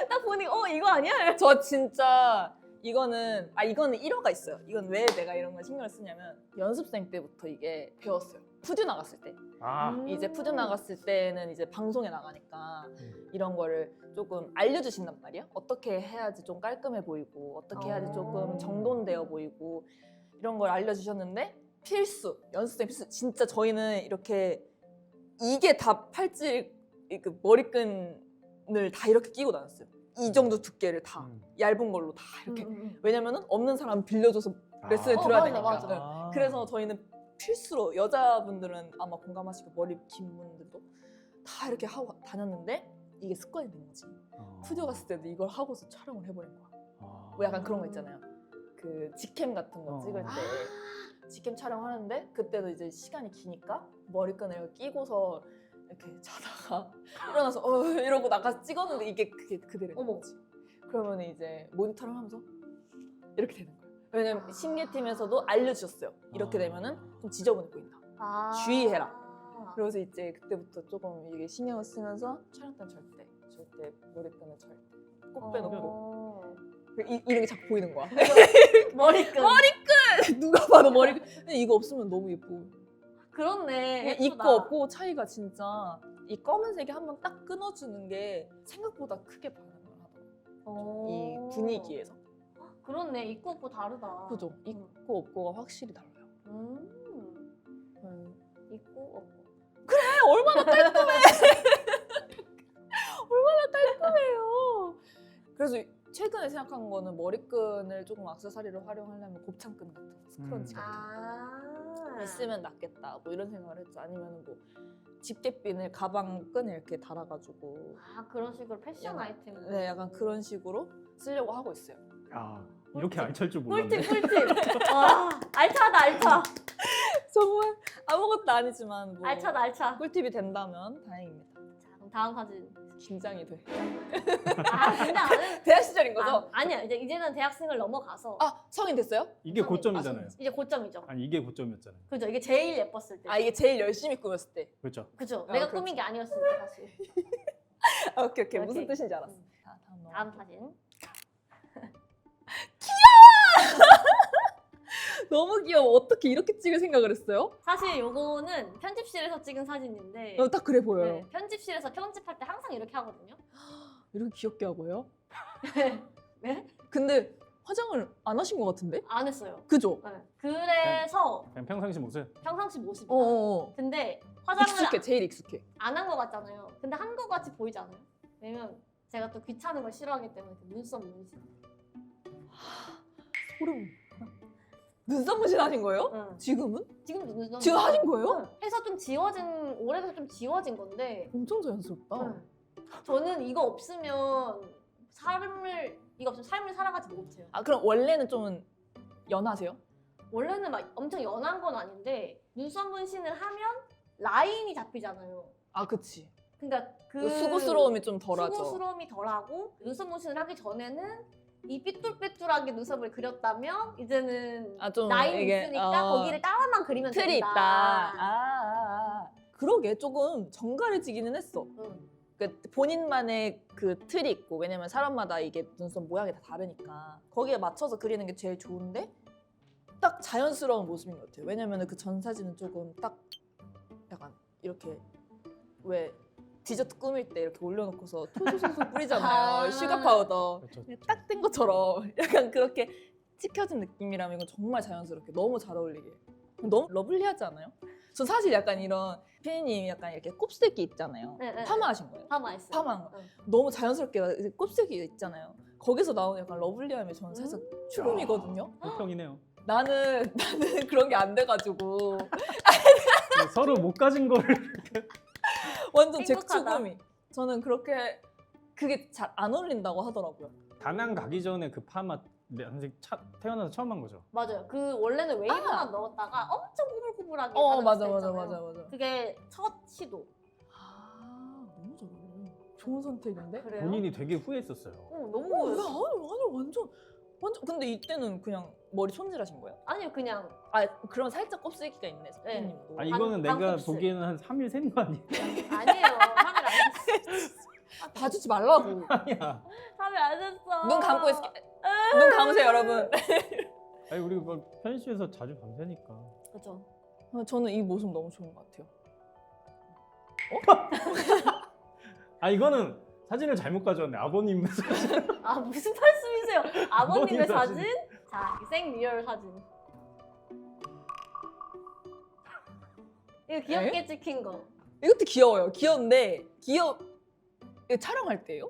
[SPEAKER 1] 딱 보니까 이거 아니야?
[SPEAKER 3] 저 진짜 이거는 1화가 있어요. 이건 왜 내가 이런 걸 신경을 쓰냐면 연습생 때부터 이게 배웠어요. 푸드 나갔을 때.
[SPEAKER 2] 아
[SPEAKER 3] 이제 푸드 나갔을 때는 이제 방송에 나가니까 이런 거를 조금 알려주신단 말이야. 어떻게 해야지 좀 깔끔해 보이고 어떻게 해야지 조금 정돈되어 보이고 이런 걸 알려주셨는데 필수, 연습생 필수. 진짜 저희는 이렇게 이게 다 팔찌 그 머리끈을 다 이렇게 끼고 다녔어요. 이 정도 두께를 다 얇은 걸로 다 이렇게. 왜냐면은 없는 사람 빌려줘서 레슨을 들어야
[SPEAKER 1] 맞아,
[SPEAKER 3] 되니까.
[SPEAKER 1] 맞아.
[SPEAKER 3] 네. 그래서 저희는 필수로 여자분들은 아마 공감하시고 머리 긴 분들도 다 이렇게 하고 다녔는데 이게 습관이 된 거지. 푸디오 갔을 때도 이걸 하고서 촬영을 해버린 거야. 뭐 약간 그런 거 있잖아요. 그 직캠 같은 거 찍을 때 직캠 촬영하는데 그때도 이제 시간이 기니까 머리끈을 이렇게 끼고서 이렇게 자다가 일어나서 이러고 나가서 찍었는데 그게 그대로 된 거지. 그러면 이제 모니터를 하면서 이렇게 되는 거야. 왜냐면 심계팀에서도 알려주셨어요. 이렇게 되면은 좀 지저분해 보인다. 주의해라. 그래서 이제 그때부터 조금 이게 신경을 쓰면서 촬영 때는 절대 머리끈을 절대 꼭 빼놓고 이런 게 자꾸 보이는 거야.
[SPEAKER 1] 머리끈.
[SPEAKER 3] 누가 봐도 머리끈. 근데 이거 없으면 너무 예쁘고.
[SPEAKER 1] 그렇네.
[SPEAKER 3] 있고 없고 차이가 진짜 이 검은색이 한번 딱 끊어주는 게 생각보다 크게 반응을 하더라고요. 이 분위기에서.
[SPEAKER 1] 그렇네. 있고 없고 다르다.
[SPEAKER 3] 그죠? 있고 없고가 확실히 달라요.
[SPEAKER 1] 있고 없고.
[SPEAKER 3] 얼마나 깔끔해! 얼마나 깔끔해요. 그래서 최근에 생각한 거는 머리끈을 조금 액세서리로 활용하려면 곱창끈 같은 거, 스크런치 같은 거 있으면 낫겠다. 뭐 이런 생각을 했죠. 아니면 뭐 집게핀을 가방 끈에 이렇게 달아가지고
[SPEAKER 1] 그런 식으로 패션
[SPEAKER 3] 약간,
[SPEAKER 1] 아이템.
[SPEAKER 3] 네, 약간 그런 식으로 쓰려고 하고 있어요.
[SPEAKER 2] 아 이렇게 알찰 줄 몰랐네.
[SPEAKER 1] 꿀팁. 와, 알차다 알차.
[SPEAKER 3] 정말 아무것도 아니지만 뭐
[SPEAKER 1] 알차다 알차.
[SPEAKER 3] 꿀팁이 된다면 다행입니다.
[SPEAKER 1] 자, 그럼 다음 사진.
[SPEAKER 3] 긴장이 돼.
[SPEAKER 1] 긴장 안 해?
[SPEAKER 3] 대학 시절인 거죠?
[SPEAKER 1] 아니야. 이제는 대학생을 넘어가서
[SPEAKER 3] 성인 됐어요?
[SPEAKER 2] 이게 고점이잖아요.
[SPEAKER 1] 이제 고점이죠.
[SPEAKER 2] 아니 이게 고점이었잖아요.
[SPEAKER 1] 그죠? 이게 제일 예뻤을 때.
[SPEAKER 3] 이게 제일 열심히 꾸몄을 때.
[SPEAKER 2] 그렇죠.
[SPEAKER 1] 그죠?
[SPEAKER 3] 아,
[SPEAKER 1] 내가
[SPEAKER 3] 그렇죠.
[SPEAKER 1] 꾸민 게 아니었을 때 사실.
[SPEAKER 3] 오케이.
[SPEAKER 1] 오케이.
[SPEAKER 3] 무슨 뜻인지 알았어. 자,
[SPEAKER 1] 다음 사진.
[SPEAKER 3] 너무 귀여워. 어떻게 이렇게 찍을 생각을 했어요?
[SPEAKER 1] 사실 요거는 편집실에서 찍은 사진인데
[SPEAKER 3] 딱 그래 보여요.
[SPEAKER 1] 네, 편집실에서 편집할 때 항상 이렇게 하거든요.
[SPEAKER 3] 이렇게 귀엽게 하고요?
[SPEAKER 1] 네?
[SPEAKER 3] 근데 화장을 안 하신 것 같은데?
[SPEAKER 1] 안 했어요.
[SPEAKER 3] 그죠?
[SPEAKER 1] 네. 그래서
[SPEAKER 2] 그냥 평상시 모습.
[SPEAKER 1] 평상시 모습이다.
[SPEAKER 3] 어어.
[SPEAKER 1] 근데 화장을
[SPEAKER 3] 익숙해. 제일 익숙해.
[SPEAKER 1] 안 한 것 같잖아요. 근데 한 것 같이 보이지 않아요? 왜냐면 제가 또 귀찮은 걸 싫어하기 때문에 그 눈썹 문신.
[SPEAKER 3] 소름. 눈썹 문신 하신 거예요?
[SPEAKER 1] 응.
[SPEAKER 3] 지금은?
[SPEAKER 1] 지금도 눈썹
[SPEAKER 3] 지금
[SPEAKER 1] 문신.
[SPEAKER 3] 하신 거예요?
[SPEAKER 1] 응. 해서 좀 지워진 오래돼서 좀 지워진 건데.
[SPEAKER 3] 엄청 자연스럽다.
[SPEAKER 1] 응. 저는 이거 없으면 삶을 살아가지 못해요.
[SPEAKER 3] 아 그럼 원래는 좀 연하세요?
[SPEAKER 1] 원래는 막 엄청 연한 건 아닌데 눈썹 문신을 하면 라인이 잡히잖아요.
[SPEAKER 3] 아 그치.
[SPEAKER 1] 그러니까
[SPEAKER 3] 그 수고스러움이 좀 덜하죠.
[SPEAKER 1] 수고스러움이 덜하고 눈썹 문신을 하기 전에는 이 삐뚤빼뚤하게 눈썹을 그렸다면 이제는
[SPEAKER 3] 아, 좀
[SPEAKER 1] 라인이
[SPEAKER 3] 이게,
[SPEAKER 1] 있으니까 거기를 따라만 그리면
[SPEAKER 3] 틀이
[SPEAKER 1] 된다.
[SPEAKER 3] 있다. 그러게 조금 정갈해지기는 했어.
[SPEAKER 1] 응.
[SPEAKER 3] 그러니까 본인만의 그 틀이 있고 왜냐면 사람마다 이게 눈썹 모양이 다 다르니까 거기에 맞춰서 그리는 게 제일 좋은데 딱 자연스러운 모습인 것 같아요. 왜냐면 그 전 사진은 조금 딱 약간 이렇게 왜 디저트 꾸밀 때 이렇게 올려놓고서 솔솔솔 뿌리잖아요.
[SPEAKER 1] 아.
[SPEAKER 3] 슈가 파우더.
[SPEAKER 2] 그렇죠.
[SPEAKER 3] 딱 된 것처럼 약간 그렇게 찍혀진 느낌이라면 이건 정말 자연스럽게 너무 잘 어울리게 너무 러블리하지 않아요? 전 사실 약간 이런 피디님이 약간 이렇게 곱슬기 있잖아요.
[SPEAKER 1] 네, 네.
[SPEAKER 3] 파마하신 거예요?
[SPEAKER 1] 파마했어요.
[SPEAKER 3] 파마한 거.
[SPEAKER 1] 응.
[SPEAKER 3] 너무 자연스럽게 곱슬기 있잖아요. 거기서 나오는 약간 러블리함이 저는 살짝 추금이거든요.
[SPEAKER 2] 불평이네요.
[SPEAKER 3] 나는 그런 게 안 돼가지고
[SPEAKER 2] 서로 못 가진 거를
[SPEAKER 3] 완전 제
[SPEAKER 1] 행복하다.
[SPEAKER 3] 추금이. 저는 그렇게 그게 잘 안 어울린다고 하더라고요.
[SPEAKER 2] 다낭 가기 전에 그 파마 태어나서 처음 한 거죠.
[SPEAKER 1] 맞아요. 그 원래는 웨이브만 넣었다가 엄청 꾸불꾸불하게 하는
[SPEAKER 3] 맞아
[SPEAKER 1] 스타일
[SPEAKER 3] 맞아
[SPEAKER 1] 있잖아요.
[SPEAKER 3] 맞아 맞아.
[SPEAKER 1] 그게 첫 시도.
[SPEAKER 3] 아 너무 잘 어울려. 좋은 선택인데?
[SPEAKER 1] 그래요?
[SPEAKER 2] 본인이 되게 후회했었어요.
[SPEAKER 1] 너무
[SPEAKER 3] 아니 완전 근데 이때는 그냥 머리 손질하신 거예요?
[SPEAKER 1] 아니요 그냥
[SPEAKER 3] 아 그럼 살짝 곱슬기가 있네 선생님도.
[SPEAKER 2] 아니 이거는 내가
[SPEAKER 1] 반곱슬.
[SPEAKER 2] 보기에는 한 3일 센 거 아니야?
[SPEAKER 1] 아니에요. 3일 안 했어.
[SPEAKER 3] 봐주지 말라고.
[SPEAKER 2] 아니야.
[SPEAKER 1] 3일 안 했어.
[SPEAKER 3] 눈 감고 있을게. 눈 감으세요 여러분.
[SPEAKER 2] 아니 우리 막 편의점에서 자주 밤새니까.
[SPEAKER 1] 그렇죠.
[SPEAKER 3] 저는 이 모습 너무 좋은 것 같아요.
[SPEAKER 2] 아 이거는 사진을 잘못 가져왔네. 아버님 사진.
[SPEAKER 1] 아 무슨 말씀이세요? 아버님의
[SPEAKER 2] 아버님 사진.
[SPEAKER 1] 사진? 자, 생 리얼 사진. 이거 귀엽게 찍힌 거.
[SPEAKER 3] 이것도 귀여워요. 귀여운데 이거 촬영할 때요?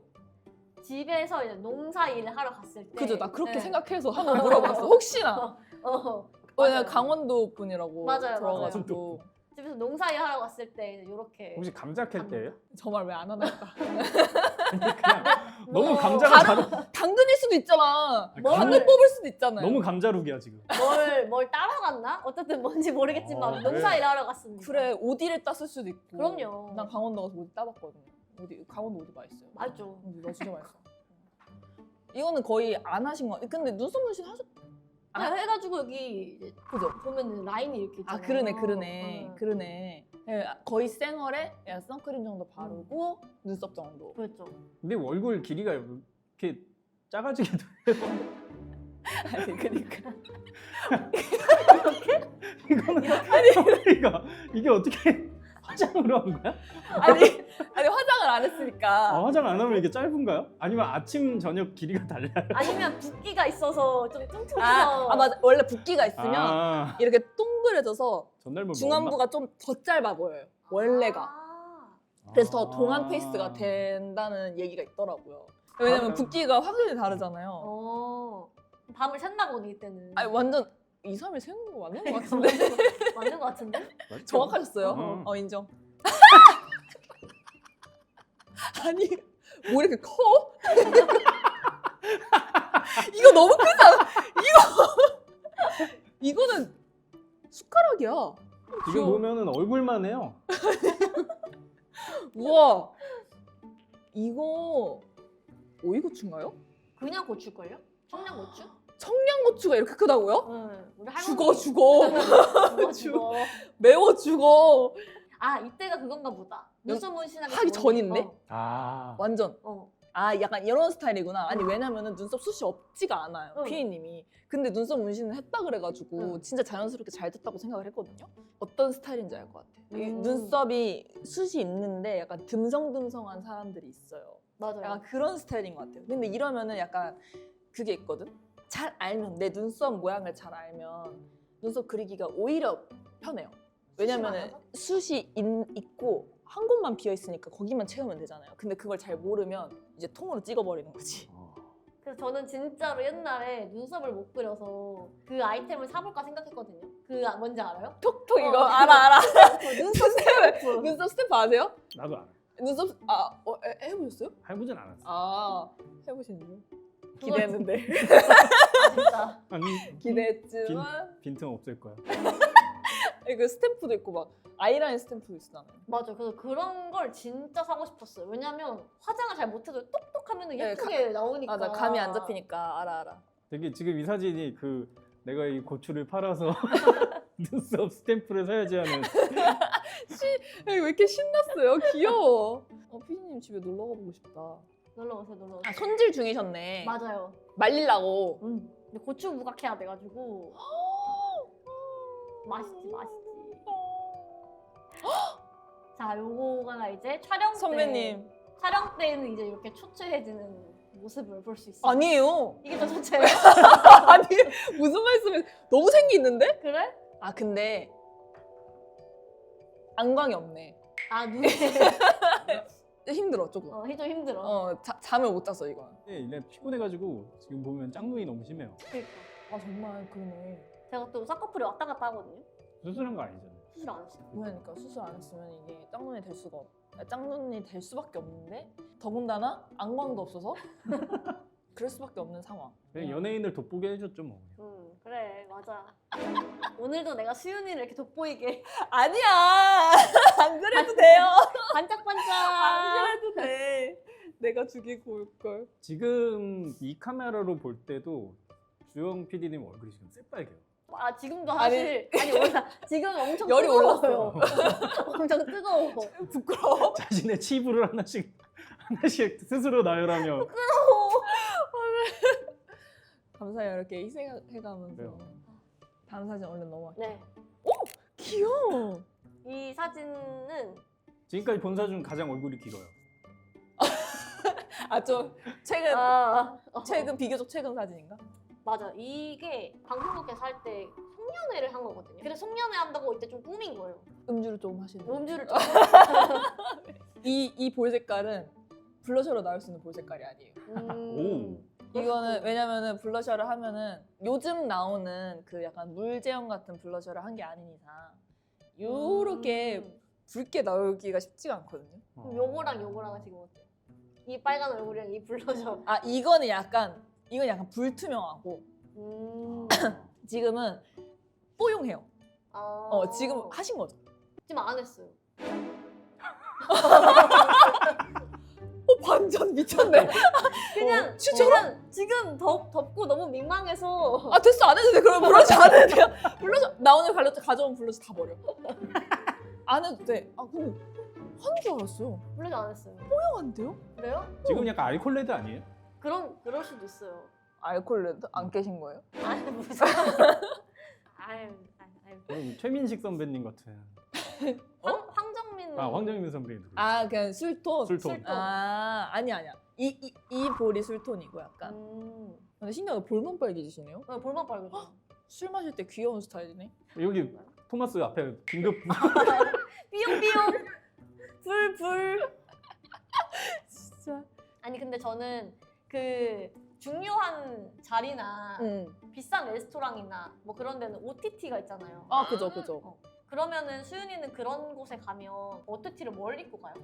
[SPEAKER 1] 집에서 이제 농사 일을 하러 갔을 때.
[SPEAKER 3] 그죠? 나 그렇게
[SPEAKER 1] 네.
[SPEAKER 3] 생각해서 한번 물어봤어. 혹시나.
[SPEAKER 1] 맞아요.
[SPEAKER 3] 왜냐면 강원도 분이라고
[SPEAKER 1] 맞아요,
[SPEAKER 3] 들어가지고
[SPEAKER 1] 집에서 농사 일 하러 갔을 때 이렇게.
[SPEAKER 2] 혹시 감자 캘 때예요?
[SPEAKER 3] 저 말 왜 안 하나 했다.
[SPEAKER 2] 그냥 너무
[SPEAKER 1] 뭐,
[SPEAKER 2] 감자가 잘
[SPEAKER 3] 당근일 수도 있잖아.
[SPEAKER 2] 뭘-
[SPEAKER 3] 당근 뽑을 수도 있잖아요.
[SPEAKER 2] 너무 감자룩이야 지금.
[SPEAKER 1] 뭘 따라갔나? 어쨌든 뭔지 모르겠지만
[SPEAKER 2] 어,
[SPEAKER 1] 농사
[SPEAKER 2] 네.
[SPEAKER 1] 일 하러 갔습니다.
[SPEAKER 3] 그래 오디를 땄을 수도 있고.
[SPEAKER 1] 그럼요.
[SPEAKER 3] 난 강원도 가서 오디 따봤거든요. 강원도 오디 맛있어요.
[SPEAKER 1] 맞죠.
[SPEAKER 3] 나 진짜 맛있어. 이거는 거의 안 하신 거. 근데 눈썹 문신 하셨?
[SPEAKER 1] 아, 해가지고 여기 이제
[SPEAKER 3] 그죠?
[SPEAKER 1] 보면은 라인이 이렇게 있잖아요.
[SPEAKER 3] 아 그러네.
[SPEAKER 1] 응.
[SPEAKER 3] 그러네. 예, 거의 생얼에 선크림 정도 바르고 눈썹 정도.
[SPEAKER 1] 그렇죠.
[SPEAKER 2] 근데 얼굴 길이가 이렇게 작아지게 돼.
[SPEAKER 3] 아니 그러니까.
[SPEAKER 2] 이거는 이게 어떻게 화장으로 한 거야?
[SPEAKER 3] 아니 화장을 안 했으니까.
[SPEAKER 2] 아, 화장 안 하면 이게 짧은가요? 아니면 아침 저녁 길이가 달라요?
[SPEAKER 1] 아니면 붓기가 있어서 좀 뚱뚱해서.
[SPEAKER 3] 아 맞아. 원래 붓기가 있으면
[SPEAKER 2] 아,
[SPEAKER 3] 이렇게 동그래져서
[SPEAKER 2] 전날 뭐
[SPEAKER 3] 중안부가 좀 더 짧아 보여요. 원래가.
[SPEAKER 1] 아.
[SPEAKER 3] 그래서 더 동안 페이스가 된다는 얘기가 있더라고요. 왜냐면
[SPEAKER 2] 아.
[SPEAKER 3] 붓기가 확연히 다르잖아요.
[SPEAKER 1] 밤을 샜나 보네 이때는.
[SPEAKER 3] 아니 완전 2, 3일 세는 거 맞는 것 같은데?
[SPEAKER 1] 맞는 것 같은데?
[SPEAKER 2] 먹나?
[SPEAKER 3] 정확하셨어요?
[SPEAKER 2] 어.
[SPEAKER 3] 인정. 아니 뭐 이렇게 커? 이거 너무 크잖아. 이거는 숟가락이야.
[SPEAKER 2] 지금 보면은 얼굴만 해요.
[SPEAKER 3] 우와. 이거 오이고추인가요?
[SPEAKER 1] 그냥 고추걸요? 청양고추?
[SPEAKER 3] 청양고추가 이렇게 크다고요?
[SPEAKER 1] 응. 우리
[SPEAKER 3] 죽어
[SPEAKER 1] 죽어.
[SPEAKER 3] 죽어. 매워 죽어.
[SPEAKER 1] 아 이때가 그건가 보다. 눈썹 문신하기
[SPEAKER 3] 하기 전인데?
[SPEAKER 2] 아,
[SPEAKER 3] 완전. 아 약간 이런 스타일이구나. 아니
[SPEAKER 1] 응.
[SPEAKER 3] 왜냐면은 눈썹 숱이 없지가 않아요.
[SPEAKER 1] 응.
[SPEAKER 3] 피디님이. 근데 눈썹 문신을 했다 그래가지고
[SPEAKER 1] 응.
[SPEAKER 3] 진짜 자연스럽게 잘 됐다고 생각을 했거든요. 어떤 스타일인지 알 것 같아. 이
[SPEAKER 1] 음.
[SPEAKER 3] 눈썹이 숱이 있는데 약간 듬성듬성한 사람들이 있어요.
[SPEAKER 1] 맞아요.
[SPEAKER 3] 약간 그런 스타일인 것 같아요. 근데 이러면은 약간 그게 있거든. 잘 알면 내 눈썹 모양을 잘 알면 눈썹 그리기가 오히려 편해요. 왜냐면은 숱이 있고 한 곳만 비어 있으니까 거기만 채우면 되잖아요. 근데 그걸 잘 모르면 이제 통으로 찍어버리는 거지.
[SPEAKER 1] 그래서 저는 진짜로 옛날에 눈썹을 못 그려서 그 아이템을 사볼까 생각했거든요. 그 뭔지 알아요?
[SPEAKER 3] 톡톡 이거
[SPEAKER 1] 어.
[SPEAKER 3] 알아.
[SPEAKER 1] 눈썹 스탬프.
[SPEAKER 3] 눈썹 스탬프 아세요?
[SPEAKER 2] 나도 알아.
[SPEAKER 3] 눈썹 해보셨어요?
[SPEAKER 2] 해보진 않았어.
[SPEAKER 3] 아 해보셨네요.
[SPEAKER 1] 그거
[SPEAKER 3] 기대했는데
[SPEAKER 1] 진짜.
[SPEAKER 2] 아니
[SPEAKER 3] 기대했지만
[SPEAKER 2] 빈틈 없을 거야.
[SPEAKER 3] 그 스탬프도 있고 막 아이라인 스탬프도 있잖아요.
[SPEAKER 1] 맞아. 그래서 그런 걸 진짜 사고 싶었어요. 왜냐면 화장을 잘 못해도 똑똑하면
[SPEAKER 3] 네,
[SPEAKER 1] 예쁘게 나오니까.
[SPEAKER 3] 맞아 감이 안 잡히니까 알아.
[SPEAKER 2] 되게 지금 이 사진이 그 내가 이 고추를 팔아서 눈썹 스탬프를 사야지 하는.
[SPEAKER 3] 왜 이렇게 신났어요? 귀여워. 피디님 집에 놀러 가보고 싶다.
[SPEAKER 1] 놀러 오세요, 놀러 오세요.
[SPEAKER 3] 아 손질 중이셨네.
[SPEAKER 1] 맞아요.
[SPEAKER 3] 말리려고.
[SPEAKER 1] 근데 고추 무각해야 돼가지고 맛있지. 자, 요거가 이제 촬영 때.
[SPEAKER 3] 선배님.
[SPEAKER 1] 촬영 때는 이제 이렇게 초췌해지는 모습을 볼 수 있어요.
[SPEAKER 3] 아니에요.
[SPEAKER 1] 이게 더 초췌해요?
[SPEAKER 3] 아니 무슨 말씀이 너무 생기 있는데?
[SPEAKER 1] 그래?
[SPEAKER 3] 아 근데 안광이 없네.
[SPEAKER 1] 아, 눈에
[SPEAKER 3] 힘들어 조금.
[SPEAKER 1] 좀 힘들어.
[SPEAKER 3] 잠을 못 잤어 이건.
[SPEAKER 2] 내가 피곤해가지고 지금 보면 짱눈이 너무 심해요.
[SPEAKER 1] 그러니까.
[SPEAKER 3] 아 정말 그러네.
[SPEAKER 1] 제가 또 쌍꺼풀이 왔다 갔다 하거든요.
[SPEAKER 2] 수술한 거 아니잖아요.
[SPEAKER 1] 수술 안 했어요.
[SPEAKER 3] 그러니까 수술 안 했으면 이게 짱눈이 될 수가 짱눈이 될 수밖에 없는데 더군다나 안광도 없어서 그럴 수밖에 없는 상황.
[SPEAKER 2] 그냥 연예인을 돋보게 해줬죠 뭐.
[SPEAKER 1] 그래, 맞아. 오늘도 내가 수윤이를 이렇게 돋보이게
[SPEAKER 3] 아니야 안 그래도 돼요.
[SPEAKER 1] 반짝반짝.
[SPEAKER 3] 안 그래도 돼. 내가 죽이고 올 걸.
[SPEAKER 2] 지금 이 카메라로 볼 때도 주영 PD님 얼굴이 지금 새빨개요.
[SPEAKER 1] 아, 지금도 사실 아니 원래 지금 엄청
[SPEAKER 3] 열이
[SPEAKER 1] 뜨거워요. 엄청 뜨거워.
[SPEAKER 3] 부끄러워.
[SPEAKER 2] 자신의 치부를 하나씩 스스로 나열하며.
[SPEAKER 3] 감사해요 이렇게 희생해가면서.
[SPEAKER 2] 그래요.
[SPEAKER 3] 다음 사진 얼른 넘어갈게요.
[SPEAKER 1] 네.
[SPEAKER 3] 귀여워.
[SPEAKER 1] 이 사진은
[SPEAKER 2] 지금까지 본 사진 중 가장 얼굴이 길어요.
[SPEAKER 3] 좀 최근 비교적 최근 사진인가?
[SPEAKER 1] 맞아. 이게 방송국에서 할 때 송년회를 한 거거든요. 그래서 송년회 한다고 이때 좀 꾸민 거예요.
[SPEAKER 3] 음주를 조금 하시는.
[SPEAKER 1] 음주를 좀.
[SPEAKER 3] 이 볼 색깔은 블러셔로 나올 수 있는 볼 색깔이 아니에요. 이거는 왜냐면은 블러셔를 하면은 요즘 나오는 그 약간 물제형 같은 블러셔를 한 게 아닌 이상 요렇게 붉게 나오기가 쉽지가 않거든요.
[SPEAKER 1] 그럼 요거랑 요거랑 지금 어때요? 이 빨간 얼굴이랑 이 블러셔.
[SPEAKER 3] 아 이건 약간 불투명하고 지금은 뽀용해요. 지금 하신 거죠?
[SPEAKER 1] 지금 안 했어요.
[SPEAKER 3] 완전 미쳤네.
[SPEAKER 1] 그냥
[SPEAKER 3] 진짜로?
[SPEAKER 1] 지금 덥고 너무 민망해서.
[SPEAKER 3] 아 됐어 안 해도 돼. 그럼 블러셔 안 해도 돼요. 블러셔 나 오늘 가져온 블러셔 다 버려. 안 해도 돼. 아 근데 하는 줄 알았어요.
[SPEAKER 1] 블러셔 안 했어요.
[SPEAKER 3] 뽀용한데요?
[SPEAKER 1] 그래요?
[SPEAKER 2] 지금 약간 알콜 레드 아니에요?
[SPEAKER 1] 그럴 수도 있어요.
[SPEAKER 3] 알콜 레드 안 깨신 거예요?
[SPEAKER 1] 아니 무슨. 아유.
[SPEAKER 2] 그리고 최민식 선배님 같은.
[SPEAKER 1] 황정민.
[SPEAKER 2] 황정민 선배님.
[SPEAKER 3] 아 그냥 술톤.
[SPEAKER 2] 술톤.
[SPEAKER 3] 아 아니야. 이 볼이 술톤이고 약간. 근데 신기하게 볼만 빨개지시네요.
[SPEAKER 1] 볼만 빨개져.
[SPEAKER 3] 술 마실 때 귀여운 스타일이네.
[SPEAKER 2] 여기 토마스 앞에 긴급.
[SPEAKER 1] 삐용삐용. 불.
[SPEAKER 3] 진짜.
[SPEAKER 1] 아니 근데 저는 그 중요한 자리나 비싼 레스토랑이나 뭐 그런 데는 OTT가 있잖아요.
[SPEAKER 3] 아 그죠.
[SPEAKER 1] 그러면은 수윤이는 그런 곳에 가면 OTT를 뭘 입고 가요?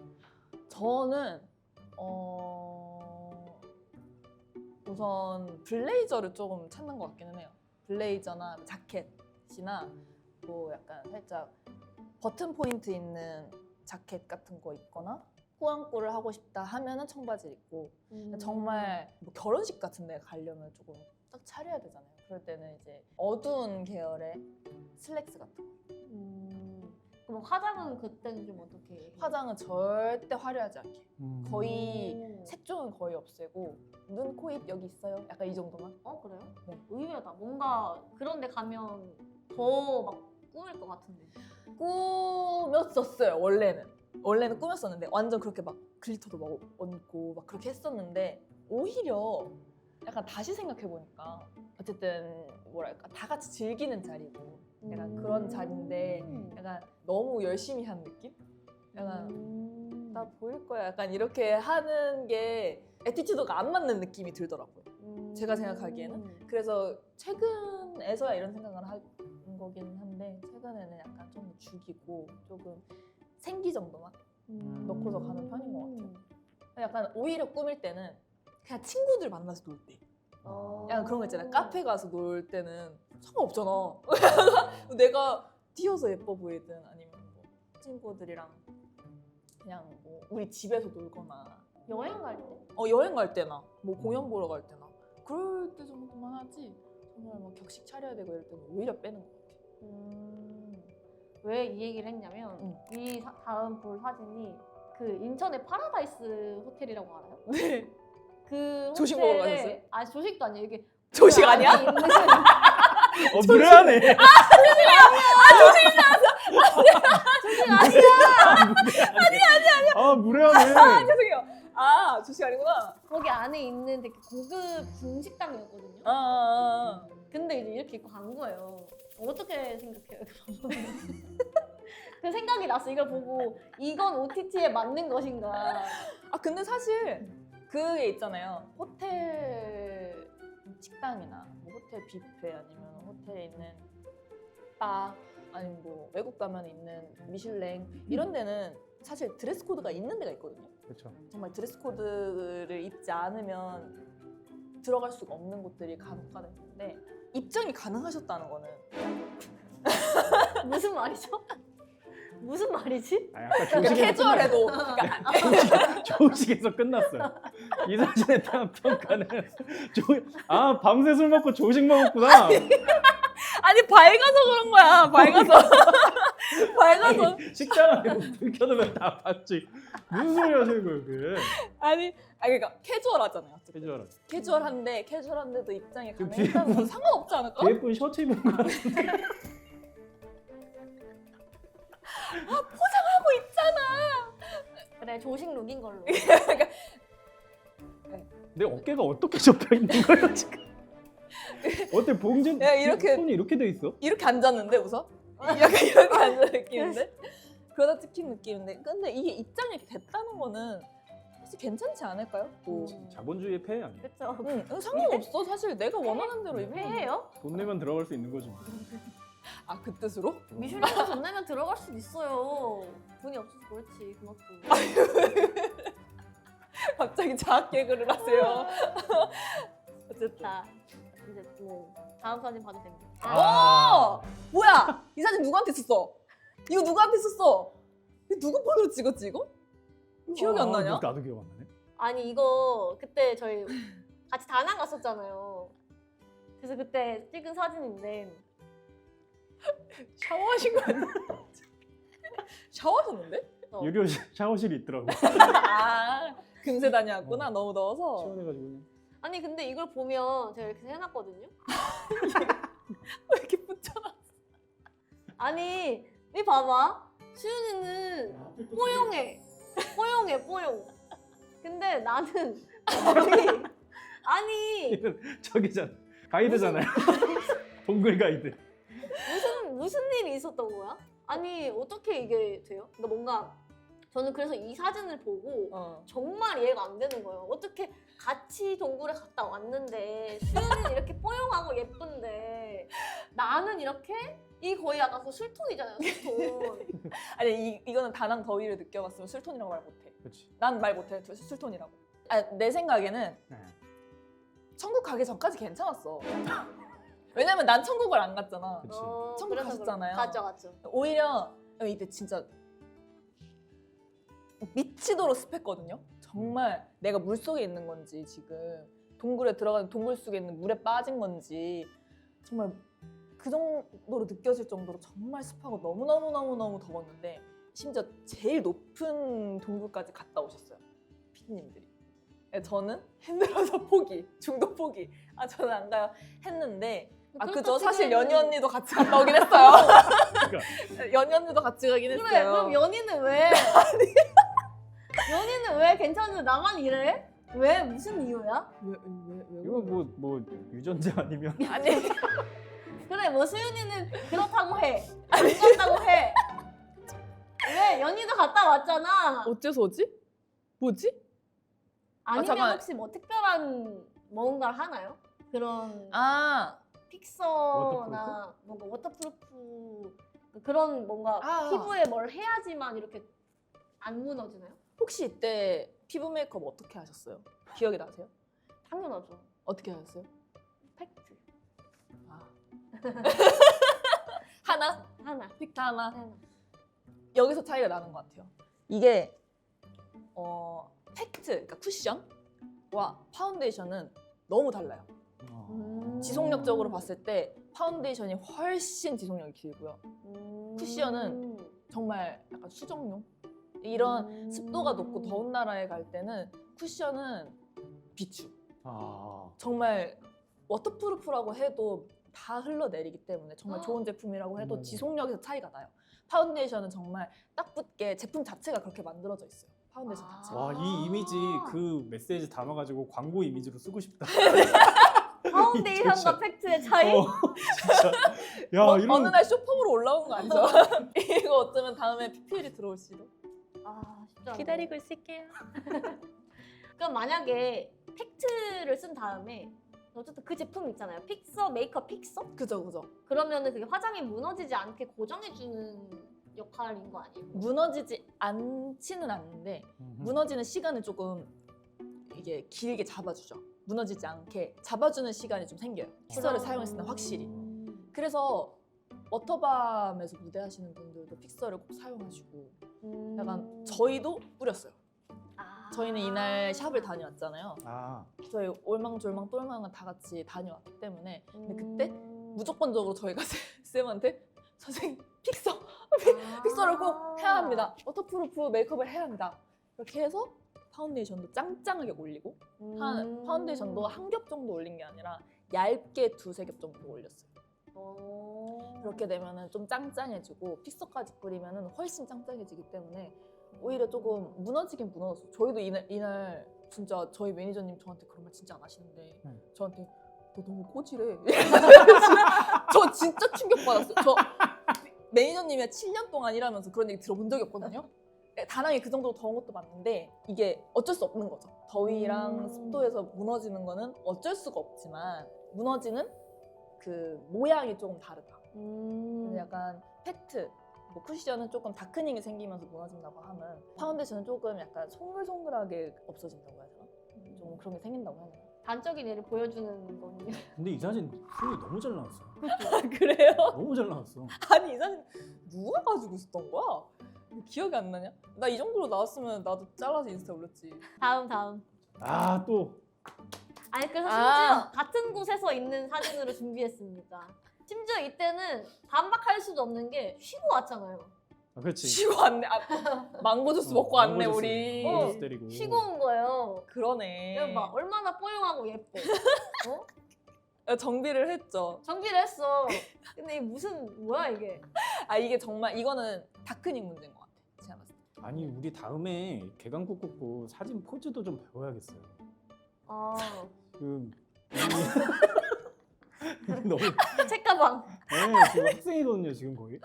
[SPEAKER 3] 저는 우선 블레이저를 조금 찾는 것 같기는 해요. 블레이저나 자켓이나 뭐 약간 살짝 버튼 포인트 있는 자켓 같은 거 입거나 꾸안꾸를 하고 싶다 하면은 청바지 입고 정말 뭐 결혼식 같은 데 가려면 조금 딱 차려야 되잖아요. 그럴 때는 이제 어두운 계열의 슬랙스 같은 거.
[SPEAKER 1] 그럼 화장은 그때는 좀 어떻게 해요?
[SPEAKER 3] 화장은 절대 화려하지 않게. 거의
[SPEAKER 1] 음.
[SPEAKER 3] 색종은 거의 없애고 눈, 코, 입 여기 있어요. 약간 이 정도만.
[SPEAKER 1] 그래요?
[SPEAKER 3] 네.
[SPEAKER 1] 의외다. 뭔가 그런 데 가면 더 막 꾸밀 것 같은데.
[SPEAKER 3] 꾸몄었어요. 원래는 꾸몄었는데 완전 그렇게 막 글리터도 막 얹고 막 그렇게 했었는데 오히려 약간 다시 생각해 보니까 어쨌든 뭐랄까 다 같이 즐기는 자리고 약간 그런 자리인데 약간 너무 열심히 한 느낌? 약간 나 보일 거야. 약간 이렇게 하는 게 애티튜드가 안 맞는 느낌이 들더라고요. 제가 생각하기에는. 그래서 최근에서야 이런 생각을 한 거긴 한데 최근에는 약간 좀 죽이고 조금 생기 정도만 넣고서 가는 편인 것 같아요. 약간 오히려 꾸밀 때는 그냥 친구들 만나서 놀 때. 약간 그런 거 있잖아요. 카페 가서 놀 때는 상관없잖아. 내가 튀어서 예뻐 보이든 아니면 뭐 친구들이랑 그냥 뭐 우리 집에서 놀거나
[SPEAKER 1] 여행 갈 때?
[SPEAKER 3] 여행 갈 때나 뭐 공연 보러 갈 때나 그럴 때 정도만 하지 정말 막 격식 차려야 되고 이럴 때는 오히려 빼는 것 같아.
[SPEAKER 1] 왜 이 얘기를 했냐면 이 다음 볼 사진이 그 인천의 파라다이스 호텔이라고 알아요?
[SPEAKER 3] 네.
[SPEAKER 1] 그
[SPEAKER 3] 조식
[SPEAKER 1] 호텔에-
[SPEAKER 3] 먹으러 가셨어요?
[SPEAKER 1] 아 조식도 아니에요. 이게
[SPEAKER 3] 조식
[SPEAKER 1] 그 안에
[SPEAKER 3] 아니야?
[SPEAKER 1] 있는
[SPEAKER 2] 무례하네.
[SPEAKER 1] 조식 아니야.
[SPEAKER 2] 무례하네.
[SPEAKER 3] 죄송해요. 아 조식 아니구나.
[SPEAKER 1] 거기 안에 있는 되게 고급 중식당이었거든요. 근데 이제 이렇게 입고 간 거예요. 어떻게 생각해요? 그 생각이 났어. 이걸 보고 이건 OTT에 맞는 것인가?
[SPEAKER 3] 아 근데 사실 그게 있잖아요. 호텔 식당이나 뭐 호텔 뷔페 아니면 호텔에 있는 바 아니면 뭐 외국 가면 있는 미슐랭 이런 데는 사실 드레스 코드가 있는 데가 있거든요.
[SPEAKER 2] 그렇죠.
[SPEAKER 3] 정말 드레스 코드를 입지 않으면 들어갈 수가 없는 곳들이 간혹가다 있는데 입장이 가능하셨다는 거는
[SPEAKER 1] 무슨 말이죠? 무슨 말이지?
[SPEAKER 2] 아, 약간
[SPEAKER 3] 그러니까
[SPEAKER 2] 조식에서
[SPEAKER 3] 캐주얼해도 그러니까
[SPEAKER 2] 조식에서 끝났어요. 이 사진의 다음 평가는 밤새 술 먹고 조식 먹었구나.
[SPEAKER 3] 아니 밝아서 그런 거야. 밝아서 밝아서
[SPEAKER 2] 식당 안에 불 켜두면 다 봤지. 무슨 소리 하시는 거예요, 그게?
[SPEAKER 3] 아니 그러니까 캐주얼하잖아요.
[SPEAKER 2] 캐주얼.
[SPEAKER 3] 캐주얼한데 캐주얼한데도 입장이
[SPEAKER 2] 그
[SPEAKER 3] 가능했다는 건 상관없지 않을까?
[SPEAKER 2] 뒤에 분 셔츠 입은 거 같은데.
[SPEAKER 3] 포장하고 있잖아.
[SPEAKER 1] 그래 조식 룩인 걸로.
[SPEAKER 2] 내 어깨가 어떻게 접혀 있는 거예요, 지금? 어때 봉진?
[SPEAKER 3] 야, 이렇게-
[SPEAKER 2] 손이 이렇게 돼 있어?
[SPEAKER 3] 이렇게 앉았는데 우선 약간 이렇게 앉은 느낌인데 그러다 찍힌 느낌인데 근데 이게 입장이 이렇게 됐다는 거는 사실 괜찮지 않을까요? 또
[SPEAKER 2] 자본주의의 폐해 아니야?
[SPEAKER 1] 그렇죠.
[SPEAKER 3] 상관없어. 사실 내가 원하는 대로 입으면
[SPEAKER 1] 회해요?
[SPEAKER 2] 돈 내면 들어갈 수 있는 거지. 뭐.
[SPEAKER 3] 그 뜻으로?
[SPEAKER 1] 미슐랭도 돈 내면 들어갈 수도 있어요. 돈이 없어서 그렇지 그것도.
[SPEAKER 3] 갑자기 자학 개그를 하세요. 어쨌든
[SPEAKER 1] 자 이제 뭐 다음 사진 봐도 됩니다.
[SPEAKER 3] 뭐야? 이 사진 누구한테 썼어? 이거 누구한테 썼어? 이거 누구 폰으로 찍었지 이거? 기억이 안 나냐?
[SPEAKER 2] 나도 기억 안 나네.
[SPEAKER 1] 아니 이거 그때 저희 같이 다낭 갔었잖아요. 그래서 그때 찍은 사진인데
[SPEAKER 3] 샤워하신 거 아니야? 샤워하셨는데?
[SPEAKER 2] 유료 샤워실이 있더라고.
[SPEAKER 3] 금세 다녀왔구나. 너무 더워서.
[SPEAKER 2] 시원해가지고.
[SPEAKER 1] 아니 근데 이걸 보면 제가 이렇게 해놨거든요.
[SPEAKER 3] 왜 이렇게 붙여놨어?
[SPEAKER 1] 아니 이 봐봐 수윤이는 뽀용해. 근데 나는 아니
[SPEAKER 2] 이건 저기잖아. 가이드잖아요. 동굴 가이드.
[SPEAKER 1] 무슨 일이 있었던 거야? 아니 어떻게 이게 돼요? 그러니까 뭔가 저는 그래서 이 사진을 보고 정말 이해가 안 되는 거예요. 어떻게 같이 동굴에 갔다 왔는데 수윤이는 이렇게 뽀용하고 예쁜데 나는 이렇게 이 거의 약간 그 술톤이잖아요, 술톤.
[SPEAKER 3] 아니 이거는 다낭 더위를 느껴봤으면 술톤이라고 말 못해.
[SPEAKER 2] 그렇지.
[SPEAKER 3] 난 말 못해. 술톤이라고. 내 생각에는
[SPEAKER 2] 네.
[SPEAKER 3] 천국 가기 전까지 괜찮았어. 왜냐면 난 천국을 안 갔잖아.
[SPEAKER 2] 그치.
[SPEAKER 3] 천국
[SPEAKER 1] 그래서
[SPEAKER 3] 가셨잖아요.
[SPEAKER 1] 갔죠.
[SPEAKER 3] 오히려 이때 진짜 미치도록 습했거든요. 정말 내가 물 속에 있는 건지 지금 동굴에 들어가는 동굴 속에 있는 물에 빠진 건지 정말 그 정도로 느껴질 정도로 정말 습하고 너무 더웠는데 심지어 제일 높은 동굴까지 갔다 오셨어요. 피디님들이. 저는 힘들어서 포기, 중도 포기. 저는 안 가요 했는데 그죠. 사실 연희 언니도 같이 갔다 오긴 했어요. 연희 언니도 같이 가긴 했어요.
[SPEAKER 1] 그래 그럼 연희는 왜? 연희는 왜 괜찮은데 나만 이래? 왜 무슨 이유야?
[SPEAKER 3] 왜
[SPEAKER 2] 이거 뭐 유전자 아니면
[SPEAKER 3] 아니
[SPEAKER 1] 그래 뭐 수윤이는 그렇다고 해. 안 간다고 해. 왜 연희도 갔다 왔잖아.
[SPEAKER 3] 어째서 오지? 뭐지?
[SPEAKER 1] 아니면
[SPEAKER 3] 잠깐.
[SPEAKER 1] 혹시 뭐 특별한 뭔가를 하나요? 그런
[SPEAKER 3] 아,
[SPEAKER 1] 픽서나 뭔가 워터프루프 그런 뭔가
[SPEAKER 3] 아.
[SPEAKER 1] 피부에 뭘 해야지만 이렇게 안 무너지나요?
[SPEAKER 3] 혹시 이때 피부 메이크업 어떻게 하셨어요? 기억이 나세요?
[SPEAKER 1] 당연하죠.
[SPEAKER 3] 어떻게 하셨어요?
[SPEAKER 1] 팩트
[SPEAKER 3] 아. 하나?
[SPEAKER 1] 하나.
[SPEAKER 3] 픽트 하나?
[SPEAKER 1] 하나.
[SPEAKER 3] 여기서 차이가 나는 것 같아요. 이게 팩트, 그러니까 쿠션과 파운데이션은 너무 달라요. 지속력적으로 봤을 때 파운데이션이 훨씬 지속력이 길고요. 쿠션은 정말 약간 수정용? 이런 습도가 높고 더운 나라에 갈 때는 쿠션은 비추.
[SPEAKER 2] 아,
[SPEAKER 3] 정말 워터프루프라고 해도 다 흘러내리기 때문에 정말 좋은 제품이라고 해도 지속력에서 차이가 나요. 파운데이션은 정말 딱 붙게 제품 자체가 그렇게 만들어져 있어요. 파운데이션 자체가.
[SPEAKER 2] 와, 이 이미지 그 메시지 담아가지고 광고 이미지로 쓰고 싶다.
[SPEAKER 1] 파운데이션과
[SPEAKER 2] 진짜.
[SPEAKER 1] 팩트의 차이?
[SPEAKER 2] 진짜. 야, 이런.
[SPEAKER 3] 어느 날 쇼폼으로 올라오는 거 아니죠? 이거 어쩌면 다음에 PPL이 들어올지도.
[SPEAKER 1] 쉽지 않네.
[SPEAKER 3] 기다리고 있을게요.
[SPEAKER 1] 그럼 만약에 팩트를 쓴 다음에 어쨌든 그 제품 있잖아요. 픽서, 메이크업 픽서?
[SPEAKER 3] 그죠.
[SPEAKER 1] 그러면은 그게 화장이 무너지지 않게 고정해주는 역할인 거 아니에요?
[SPEAKER 3] 무너지지 않지는 않는데 무너지는 시간을 조금 이게 길게 잡아주죠. 무너지지 않게 잡아주는 시간이 좀 생겨요. 픽서를 사용했을 때 확실히. 그래서 워터밤에서 무대하시는 분들도 픽서를 꼭 사용하시고 약간 저희도 뿌렸어요. 저희는 이날 샵을 다녀왔잖아요.
[SPEAKER 2] 아,
[SPEAKER 3] 저희 올망졸망 똘망은 다 같이 다녀왔기 때문에 근데 그때 무조건적으로 저희가 쌤한테 선생님 픽서를 꼭 해야 합니다. 워터프루프 메이크업을 해야 합니다. 이렇게 해서 파운데이션도 짱짱하게 올리고 파운데이션도 한 겹 정도 올린 게 아니라 얇게 두세 겹 정도 올렸어요. 그렇게 되면은 좀 짱짱해지고 픽서까지 뿌리면은 훨씬 짱짱해지기 때문에 오히려 조금 무너지긴 무너졌어요. 저희도 이날 진짜 저희 매니저님 저한테 그런 말 진짜 안 하시는데 저한테 너 너무 꼬지래. 저 진짜 충격받았어요. 저 매니저님이 7년 동안 일하면서 그런 얘기 들어본 적이 없거든요. 다낭이 그 정도로 더운 것도 맞는데 이게 어쩔 수 없는 거죠. 더위랑 습도에서 무너지는 거는 어쩔 수가 없지만 무너지는 그 모양이 조금 다르다. 근데 약간 팩트, 뭐 쿠션은 조금 다크닝이 생기면서 무너진다고 하면 파운데이션은 조금 약간 송글송글하게 없어진다고 해야 되나? 좀 그런 게 생긴다고 해야 되나?
[SPEAKER 1] 단적인 예를 보여주는 거군요.
[SPEAKER 2] 근데 이 사진 film이 너무 잘 나왔어.
[SPEAKER 3] 그래요?
[SPEAKER 2] 너무 잘 나왔어.
[SPEAKER 3] 아니 이 사진 누가 가지고 있었던 거야? 기억이 안 나냐? 나 이 정도로 나왔으면 나도 잘라서 인스타에 올렸지.
[SPEAKER 1] 다음.
[SPEAKER 2] 아, 또.
[SPEAKER 1] 아니 그래서 심지어 같은 곳에서 있는 사진으로 준비했습니다. 심지어 이때는 반박할 수도 없는 게 쉬고 왔잖아요.
[SPEAKER 2] 아, 그렇지.
[SPEAKER 3] 쉬고 왔네. 망고 주스 먹고 왔네
[SPEAKER 2] 망고 주스,
[SPEAKER 3] 우리.
[SPEAKER 2] 망고 주스 때리고.
[SPEAKER 1] 쉬고 온 거예요.
[SPEAKER 3] 그러네.
[SPEAKER 1] 그래서 막 얼마나 뽀용하고 예뻐.
[SPEAKER 3] 정비를 했죠.
[SPEAKER 1] 정비를 했어. 근데 이게 무슨 뭐야 이게?
[SPEAKER 3] 아 이게 정말 이거는 다크닝 문제인 것 같아. 제가 봤을 때.
[SPEAKER 2] 아니, 우리 다음에 개강국 꽂고 사진 포즈도 좀 배워야겠어요. 그 너무
[SPEAKER 1] 책가방.
[SPEAKER 2] 네, 지금 학생이거든요, 지금 거의.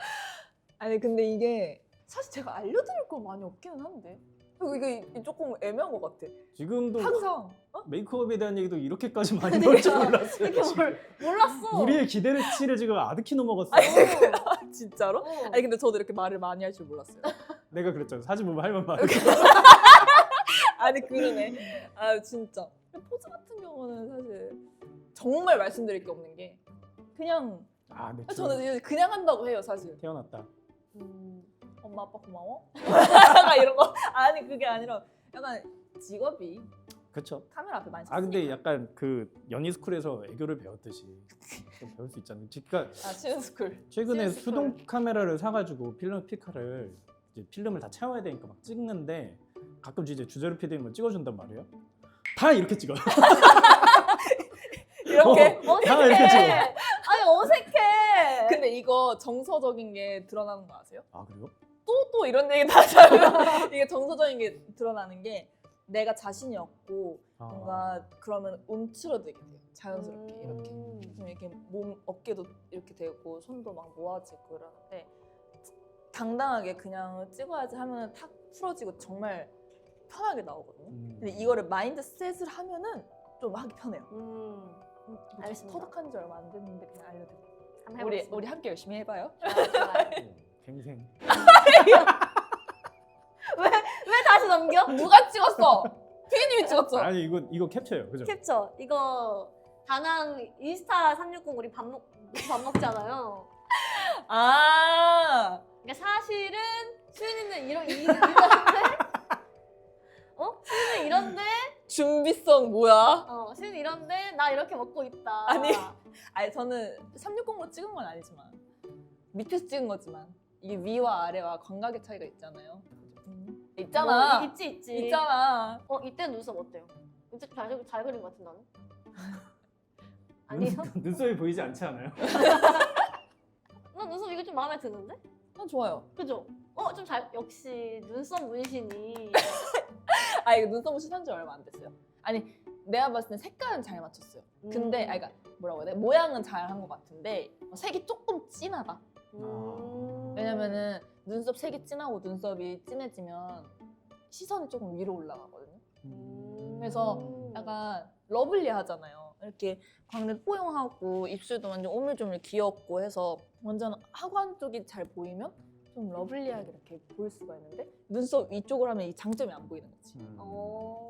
[SPEAKER 3] 아니 근데 이게 사실 제가 알려드릴 건 많이 없기는 한데 이게 조금 애매한 것 같아.
[SPEAKER 2] 지금도
[SPEAKER 3] 항상
[SPEAKER 2] 메이크업에 대한 얘기도 이렇게까지 많이 나올 줄 몰랐어요.
[SPEAKER 1] 이렇게
[SPEAKER 2] 지금.
[SPEAKER 1] 몰랐어.
[SPEAKER 2] 우리의 기대치를 지금 아득히 넘어갔어요.
[SPEAKER 3] 진짜로? 아니 근데 저도 이렇게 말을 많이 할 줄 몰랐어요.
[SPEAKER 2] 내가 그랬잖아. 사진 보면 할 말만.
[SPEAKER 3] 아니 그러네. 아 진짜. 포즈 같은 경우는 사실 정말 말씀드릴 게 없는 게 그냥
[SPEAKER 2] 아, 네.
[SPEAKER 3] 저는 이제 그냥 한다고 해요 사실.
[SPEAKER 2] 태어났다.
[SPEAKER 3] 엄마 아빠 고마워. 약간 이런 거. 아니 그게 아니라 약간 직업이
[SPEAKER 2] 그렇죠.
[SPEAKER 3] 카메라 앞에 많이
[SPEAKER 2] 아, 근데
[SPEAKER 3] 섰으니까.
[SPEAKER 2] 약간 그 연희스쿨에서 애교를 배웠듯이 좀 배울 수 있잖아요. 그러니까
[SPEAKER 3] 시은스쿨.
[SPEAKER 2] 최근에
[SPEAKER 3] 시은스쿨.
[SPEAKER 2] 수동 카메라를 사가지고 필름 피카를 이제 필름을 다 채워야 되니까 막 찍는데 가끔 이제 주제로 PD님 뭐 찍어준단 말이에요. 다 이렇게 찍어.
[SPEAKER 3] 이렇게.
[SPEAKER 2] 다 이렇게 찍어.
[SPEAKER 1] 아니 어색해.
[SPEAKER 3] 근데 이거 정서적인 게 드러나는 거 아세요?
[SPEAKER 2] 아, 그래요?
[SPEAKER 3] 또 이런 얘기 다 하잖아요. 이게 정서적인 게 드러나는 게 내가 자신이 없고 뭔가 그러면 움츠러들게 돼요. 자연스럽게 이렇게. 좀 이렇게 몸 어깨도 이렇게 되고 손도 막 모아지고 그러는데 당당하게 그냥 찍어야지 하면은 탁 풀어지고 정말 편하게 나오거든요.
[SPEAKER 2] 음.
[SPEAKER 3] 근데 이거를 마인드셋을 하면은 좀 하기 편해요.
[SPEAKER 1] 알겠습니다.
[SPEAKER 3] 터득한 지 얼마 안 됐는데 그냥 알려드릴게요.
[SPEAKER 1] 한번
[SPEAKER 3] 우리
[SPEAKER 1] 해보겠습니다.
[SPEAKER 3] 우리 함께 열심히 해봐요.
[SPEAKER 1] 좋아요.
[SPEAKER 2] 갱생.
[SPEAKER 1] 왜 다시 넘겨?
[SPEAKER 3] 누가 찍었어? 피디님이 찍었어.
[SPEAKER 2] 아니 이거 캡처예요, 그죠?
[SPEAKER 1] 캡처. 이거 다낭 인스타 360 우리 밥 먹잖아요.
[SPEAKER 3] 아,
[SPEAKER 1] 그러니까 사실은 수윤이는 이런데 수윤이는 이런데
[SPEAKER 3] 준비성 뭐야?
[SPEAKER 1] 수윤이 이런데 나 이렇게 먹고 있다.
[SPEAKER 3] 아니 저는 360로 찍은 건 아니지만 밑에서 찍은 거지만 이게 위와 아래와 광각의 차이가 있잖아요. 있잖아.
[SPEAKER 1] 뭐, 있지.
[SPEAKER 3] 있잖아.
[SPEAKER 1] 이때 눈썹 어때요? 이때 잘 그린 것 같은 나는. 아니요?
[SPEAKER 2] 눈썹이 보이지 않지 않아요?
[SPEAKER 1] 나 눈썹 이거 좀 마음에 드는데?
[SPEAKER 3] 난 좋아요.
[SPEAKER 1] 그죠? 좀 역시 눈썹 문신이.
[SPEAKER 3] 아 이거 눈썹을 칠한 지 얼마 안 됐어요. 아니 내가 봤을 땐 색깔은 잘 맞췄어요. 근데 그러니까 뭐라고 해야 돼? 모양은 잘 한 것 같은데 색이 조금 진하다. 왜냐면은 눈썹 색이 진하고 눈썹이 진해지면 시선이 조금 위로 올라가거든요. 그래서 약간 러블리하잖아요. 이렇게 광대 뽀용하고 입술도 완전 오밀조밀 귀엽고 해서 완전 하관 쪽이 잘 보이면 좀 러블리하게 이렇게 보일 수가 있는데 눈썹 위쪽을 하면 이 장점이 안 보이는 거지.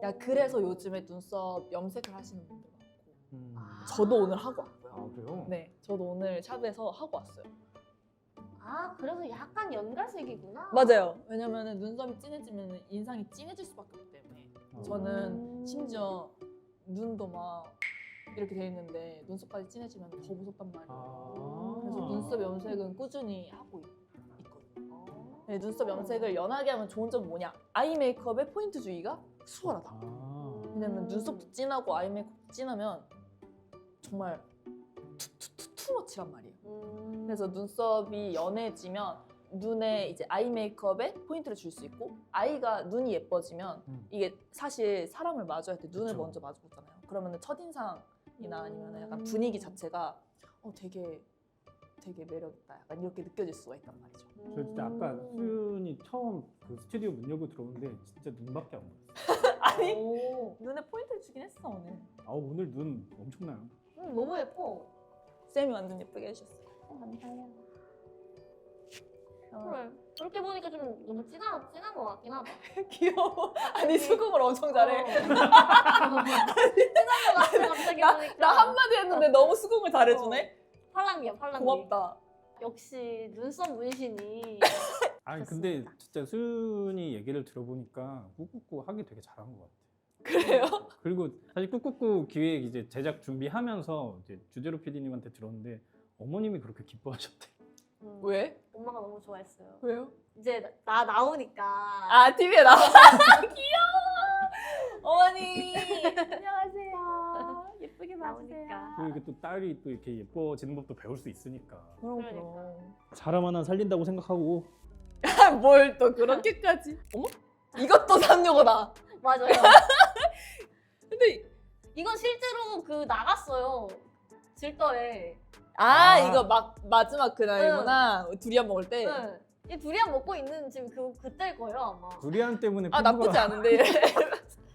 [SPEAKER 3] 야 그래서 요즘에 눈썹 염색을 하시는 분들 많고 저도 오늘 하고 왔고요.
[SPEAKER 2] 아 그래요?
[SPEAKER 3] 네, 저도 오늘 샵에서 하고 왔어요.
[SPEAKER 1] 그래서 약간 연갈색이구나.
[SPEAKER 3] 맞아요. 왜냐면은 눈썹이 진해지면 인상이 진해질 수밖에 없기 때문에 저는 심지어 눈도 막 이렇게 돼 있는데 눈썹까지 진해지면 더 무섭단 말이에요. 그래서 눈썹 염색은 꾸준히 하고 있거든요. 네, 눈썹 염색을 연하게 하면 좋은 점은 뭐냐? 아이 메이크업의 포인트 주기가 수월하다. 왜냐면 눈썹도 진하고 아이 메이크업도 진하면 정말 투머치란 말이에요. 그래서 눈썹이 연해지면 눈에 이제 아이 메이크업에 포인트를 줄 수 있고 아이가 눈이 예뻐지면 이게 사실 사람을 마주할 때 눈을
[SPEAKER 2] 그쵸.
[SPEAKER 3] 먼저 마주보잖아요. 그러면 첫인상이나 아니면 약간 분위기 자체가 되게 매력있다. 약간 이렇게 느껴질 수가 있단 말이죠.
[SPEAKER 2] 저 진짜 아까 수윤이 처음 그 스튜디오 문 열고 들어오는데 진짜 눈밖에 안 보였어요.
[SPEAKER 3] 아니 눈에 포인트를 주긴 했어 오늘.
[SPEAKER 2] 오늘 눈 엄청나요.
[SPEAKER 1] 너무 예뻐.
[SPEAKER 3] 쌤이 완전 예쁘게 해주셨어요.
[SPEAKER 1] 감사해요. 그래. 그렇게 보니까 좀 너무 진한 것 같긴 하다.
[SPEAKER 3] 귀여워. 아니 수긍을 엄청 잘해.
[SPEAKER 1] 진한 것 같아 갑자기 보니까.
[SPEAKER 3] 나 한마디 했는데 너무 수긍을 잘해주네.
[SPEAKER 1] 팔랑귀야.
[SPEAKER 3] 고맙다.
[SPEAKER 1] 역시 눈썹 문신이.
[SPEAKER 2] 아니 근데 진짜 수윤이 얘기를 들어보니까 꾹꾹꾹 하기 되게 잘한 것 같아.
[SPEAKER 3] 그래요?
[SPEAKER 2] 그리고 사실 꾹꾹꾹 기획 이제 제작 준비하면서 이제 주제로 PD님한테 들었는데 어머님이 그렇게 기뻐하셨대.
[SPEAKER 3] 왜?
[SPEAKER 1] 엄마가 너무 좋아했어요.
[SPEAKER 3] 왜요?
[SPEAKER 1] 이제 나 나오니까.
[SPEAKER 3] TV에 나와. 귀여워. 어머니. 안녕하세요. 예쁘게
[SPEAKER 1] 나오니까.
[SPEAKER 2] 그리고 이게 또 딸이 또 이렇게 예뻐지는 법도 배울 수 있으니까.
[SPEAKER 1] 그러니까.
[SPEAKER 2] 사람 하나 살린다고 생각하고.
[SPEAKER 3] 뭘 또 그렇게까지? 어머? 이것도 365다.
[SPEAKER 1] 맞아요.
[SPEAKER 3] 근데
[SPEAKER 1] 이건 실제로 그 나갔어요. 질더에.
[SPEAKER 3] 이거 마지막 그날이구나. 두리안 먹을 때.
[SPEAKER 1] 네. 이 두리안 먹고 있는 지금 그때일 거예요 아마.
[SPEAKER 2] 두리안 때문에
[SPEAKER 3] 나쁘지
[SPEAKER 2] 피부가
[SPEAKER 3] 않은데.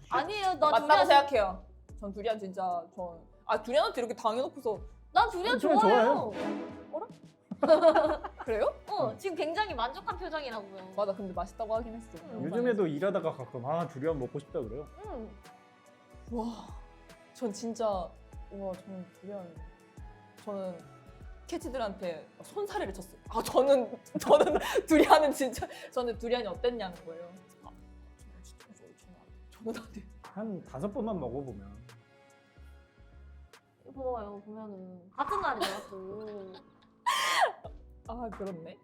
[SPEAKER 1] 아니에요. 나
[SPEAKER 3] 맞다고
[SPEAKER 1] 두리안
[SPEAKER 3] 생각해요. 전 두리안 진짜 두리안한테 이렇게 당해놓고서
[SPEAKER 1] 난 두리안
[SPEAKER 2] 두리안
[SPEAKER 1] 좋아해요.
[SPEAKER 3] 그래요?
[SPEAKER 1] 지금 굉장히 만족한 표정이라고요.
[SPEAKER 3] 맞아. 근데 맛있다고 하긴 했어.
[SPEAKER 2] 요즘에도 일하다가 가끔 두리안 먹고 싶다 그래요.
[SPEAKER 1] 응.
[SPEAKER 3] 전 진짜 저는 저는 캐치들한테 손사래를 쳤어요. 저는 두리안은 진짜 저는 두리안이 어땠냐는 거예요. 저는 안 돼.
[SPEAKER 2] 한 5번만 먹어보면.
[SPEAKER 1] 이거 봐봐요 보면은 같은 날이잖아 또.
[SPEAKER 3] 그렇네.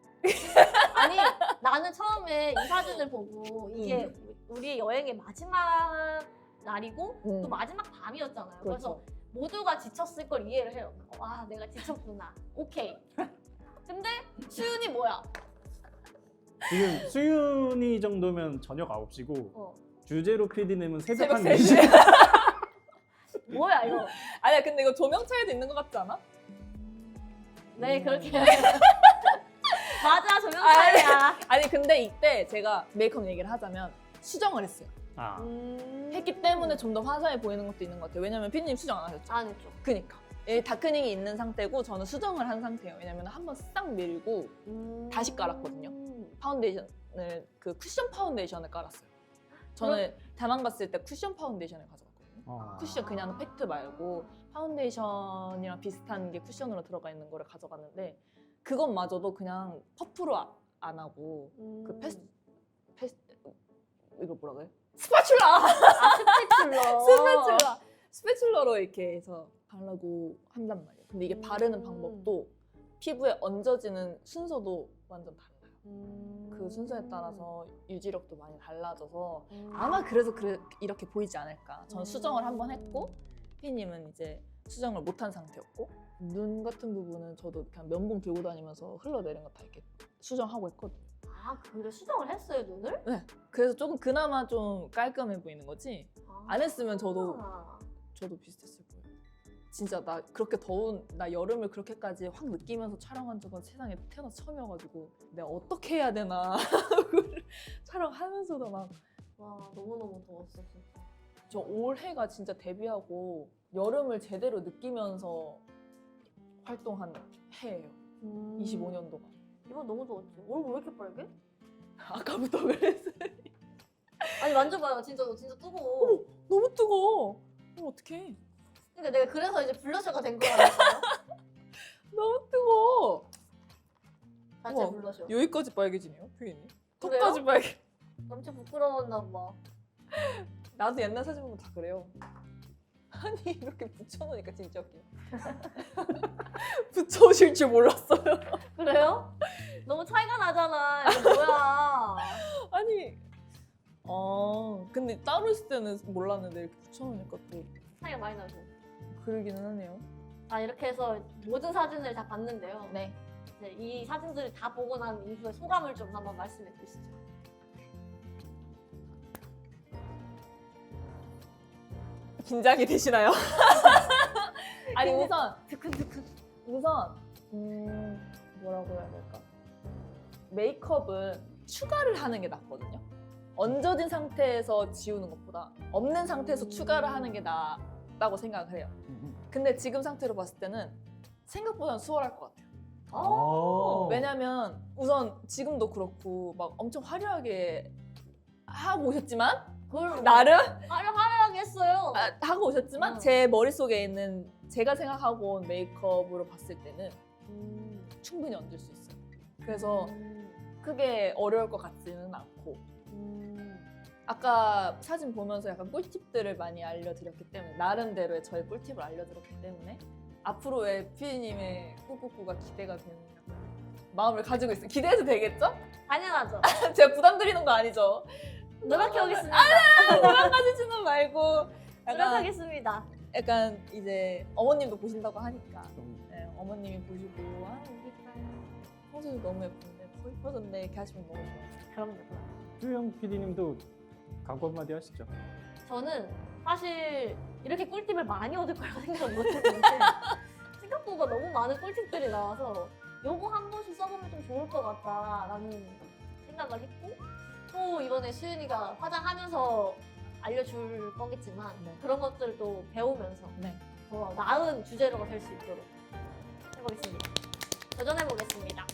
[SPEAKER 1] 아니 나는 처음에 이 사진을 보고 이게 우리 여행의 마지막 날이고 또 마지막 밤이었잖아요. 그래서 모두가 지쳤을 걸 이해를 해요. 와 내가 지쳤구나. 오케이. 근데 수윤이 뭐야?
[SPEAKER 2] 지금 수윤이 정도면 저녁 9시고 주제로 PD님은 새벽 한
[SPEAKER 3] 새벽
[SPEAKER 2] 4시.
[SPEAKER 3] 3시.
[SPEAKER 1] 뭐야 이거?
[SPEAKER 3] 아니야 근데 이거 조명 차이도 있는 것 같지 않아?
[SPEAKER 1] 네 그렇게. 맞아, 조명차이야.
[SPEAKER 3] 아니 근데 이때 제가 메이크업 얘기를 하자면 수정을 했어요.
[SPEAKER 2] 아,
[SPEAKER 3] 했기 때문에 좀 더 화사해 보이는 것도 있는 것 같아요. 왜냐면 피디님 수정 안 하셨죠?
[SPEAKER 1] 안 했죠.
[SPEAKER 3] 그니까. 이 다크닝이 있는 상태고 저는 수정을 한 상태예요. 왜냐면 한번 싹 밀고 다시 깔았거든요. 파운데이션을 그 쿠션 파운데이션을 깔았어요. 저는 다낭 갔을 때 쿠션 파운데이션을 가져갔거든요. 쿠션 그냥 팩트 말고 파운데이션이랑 비슷한 게 쿠션으로 들어가 있는 거를 가져갔는데 그것마저도 그냥 퍼프로 안 하고 그 이거 뭐라 그래? 스파츌라! 스패츌러로 이렇게 해서 바르고 한단 말이에요. 근데 이게 바르는 방법도 피부에 얹어지는 순서도 완전 달라요. 그 순서에 따라서 유지력도 많이 달라져서 아마 그래서 이렇게 보이지 않을까. 저는 수정을 한번 했고 피디님은 이제 수정을 못한 상태였고 눈 같은 부분은 저도 그냥 면봉 들고 다니면서 흘러내린 거 다 이렇게 수정하고 했거든요.
[SPEAKER 1] 아, 근데 수정을 했어요, 눈을?
[SPEAKER 3] 그래서 조금 그나마 좀 깔끔해 보이는 거지. 안 했으면 저도 비슷했을 거예요. 진짜 나 그렇게 나 여름을 그렇게까지 확 느끼면서 촬영한 적은 세상에 태어나서 처음이어가지고 내가 어떻게 해야 되나 촬영하면서도 막
[SPEAKER 1] 와, 너무너무 더웠어, 진짜.
[SPEAKER 3] 저 올해가 진짜 데뷔하고 여름을 제대로 느끼면서 활동한 해예요. 25년도가.
[SPEAKER 1] 이번 너무 더웠지. 얼굴 왜 이렇게 빨개?
[SPEAKER 3] 아까부터 그랬어요.
[SPEAKER 1] 아니, 만져봐요. 진짜 뜨거워.
[SPEAKER 3] 너무 뜨거워. 어떡해.
[SPEAKER 1] 그러니까 내가 그래서 이제 블러셔가 된 거라니까요.
[SPEAKER 3] 너무 뜨거워.
[SPEAKER 1] 자체
[SPEAKER 3] 우와.
[SPEAKER 1] 블러셔.
[SPEAKER 3] 여기까지 빨개지네요, 피디님.
[SPEAKER 1] 그래요?
[SPEAKER 3] 턱까지 빨개.
[SPEAKER 1] 엄청 부끄러웠나 봐.
[SPEAKER 3] 나도 옛날 사진 보면 다 그래요. 아니 이렇게 붙여놓으니까 진짜 웃겨. 붙여오실 줄 몰랐어요.
[SPEAKER 1] 그래요? 너무 차이가 나잖아. 이거 뭐야.
[SPEAKER 3] 아니 근데 따로 있을 때는 몰랐는데 이렇게 붙여놓으니까 또
[SPEAKER 1] 차이가 많이 나죠.
[SPEAKER 3] 그러기는 하네요.
[SPEAKER 1] 자, 이렇게 해서 모든 사진을 다 봤는데요.
[SPEAKER 3] 네.
[SPEAKER 1] 이제 이 사진들을 다 보고 난 이후에 소감을 좀 한번 말씀해 주시죠.
[SPEAKER 3] 긴장이 되시나요? 아니 우선
[SPEAKER 1] 드큰드큰.
[SPEAKER 3] 뭐라고 해야 될까? 메이크업은 추가를 하는 게 낫거든요. 얹어진 상태에서 지우는 것보다 없는 상태에서 추가를 하는 게 낫다고 생각을 해요. 근데 지금 상태로 봤을 때는 생각보다는 수월할 것 같아요. 왜냐면 우선 지금도 그렇고 막 엄청 화려하게 하고 오셨지만 나름
[SPEAKER 1] 화려하게 했어요.
[SPEAKER 3] 하고 오셨지만 제 머릿속에 있는 제가 생각하고 온 메이크업으로 봤을 때는 충분히 얹을 수 있어요. 그래서 크게 어려울 것 같지는 않고 아까 사진 보면서 약간 꿀팁들을 많이 알려드렸기 때문에 나름대로의 저의 꿀팁을 알려드렸기 때문에 앞으로의 피디님의 꾸꾸꾸가 기대가 되는 마음을 가지고 있어요. 기대해도 되겠죠?
[SPEAKER 1] 당연하죠.
[SPEAKER 3] 제가 부담 드리는 거 아니죠?
[SPEAKER 1] 노력해 오겠습니다.
[SPEAKER 3] 부담가지지는 말고
[SPEAKER 1] 노력하겠습니다.
[SPEAKER 3] 약간 이제 어머님도 보신다고 하니까 네, 어머님이 보시고 우리 딸 평소에 너무 예쁜데 더 예뻐졌네 이렇게 하시면 너무 좋아요.
[SPEAKER 1] 그럼요.
[SPEAKER 2] 수영 PD님도 각오 한마디 하시죠.
[SPEAKER 1] 저는 사실 이렇게 꿀팁을 많이 얻을 거라고 생각 못했는데 생각보다 너무 많은 꿀팁들이 나와서 요거 한 번씩 써보면 좀 좋을 것 같다라는 생각을 했고 또 이번에 수윤이가 화장하면서 알려줄 거겠지만 그런 것들도 배우면서 더 나은 주제로가 될 수 있도록 해보겠습니다. 도전해보겠습니다.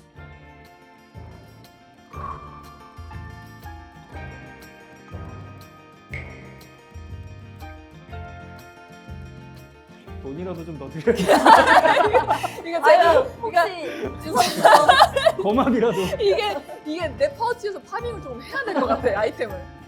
[SPEAKER 2] 돈이라도 좀 넣어드려요.
[SPEAKER 3] 이거 제가
[SPEAKER 1] 혹시 주섬주섬
[SPEAKER 2] 거막이라도.
[SPEAKER 3] 이게 내 파우치에서 파밍을 좀 해야 될 것 같아 아이템을.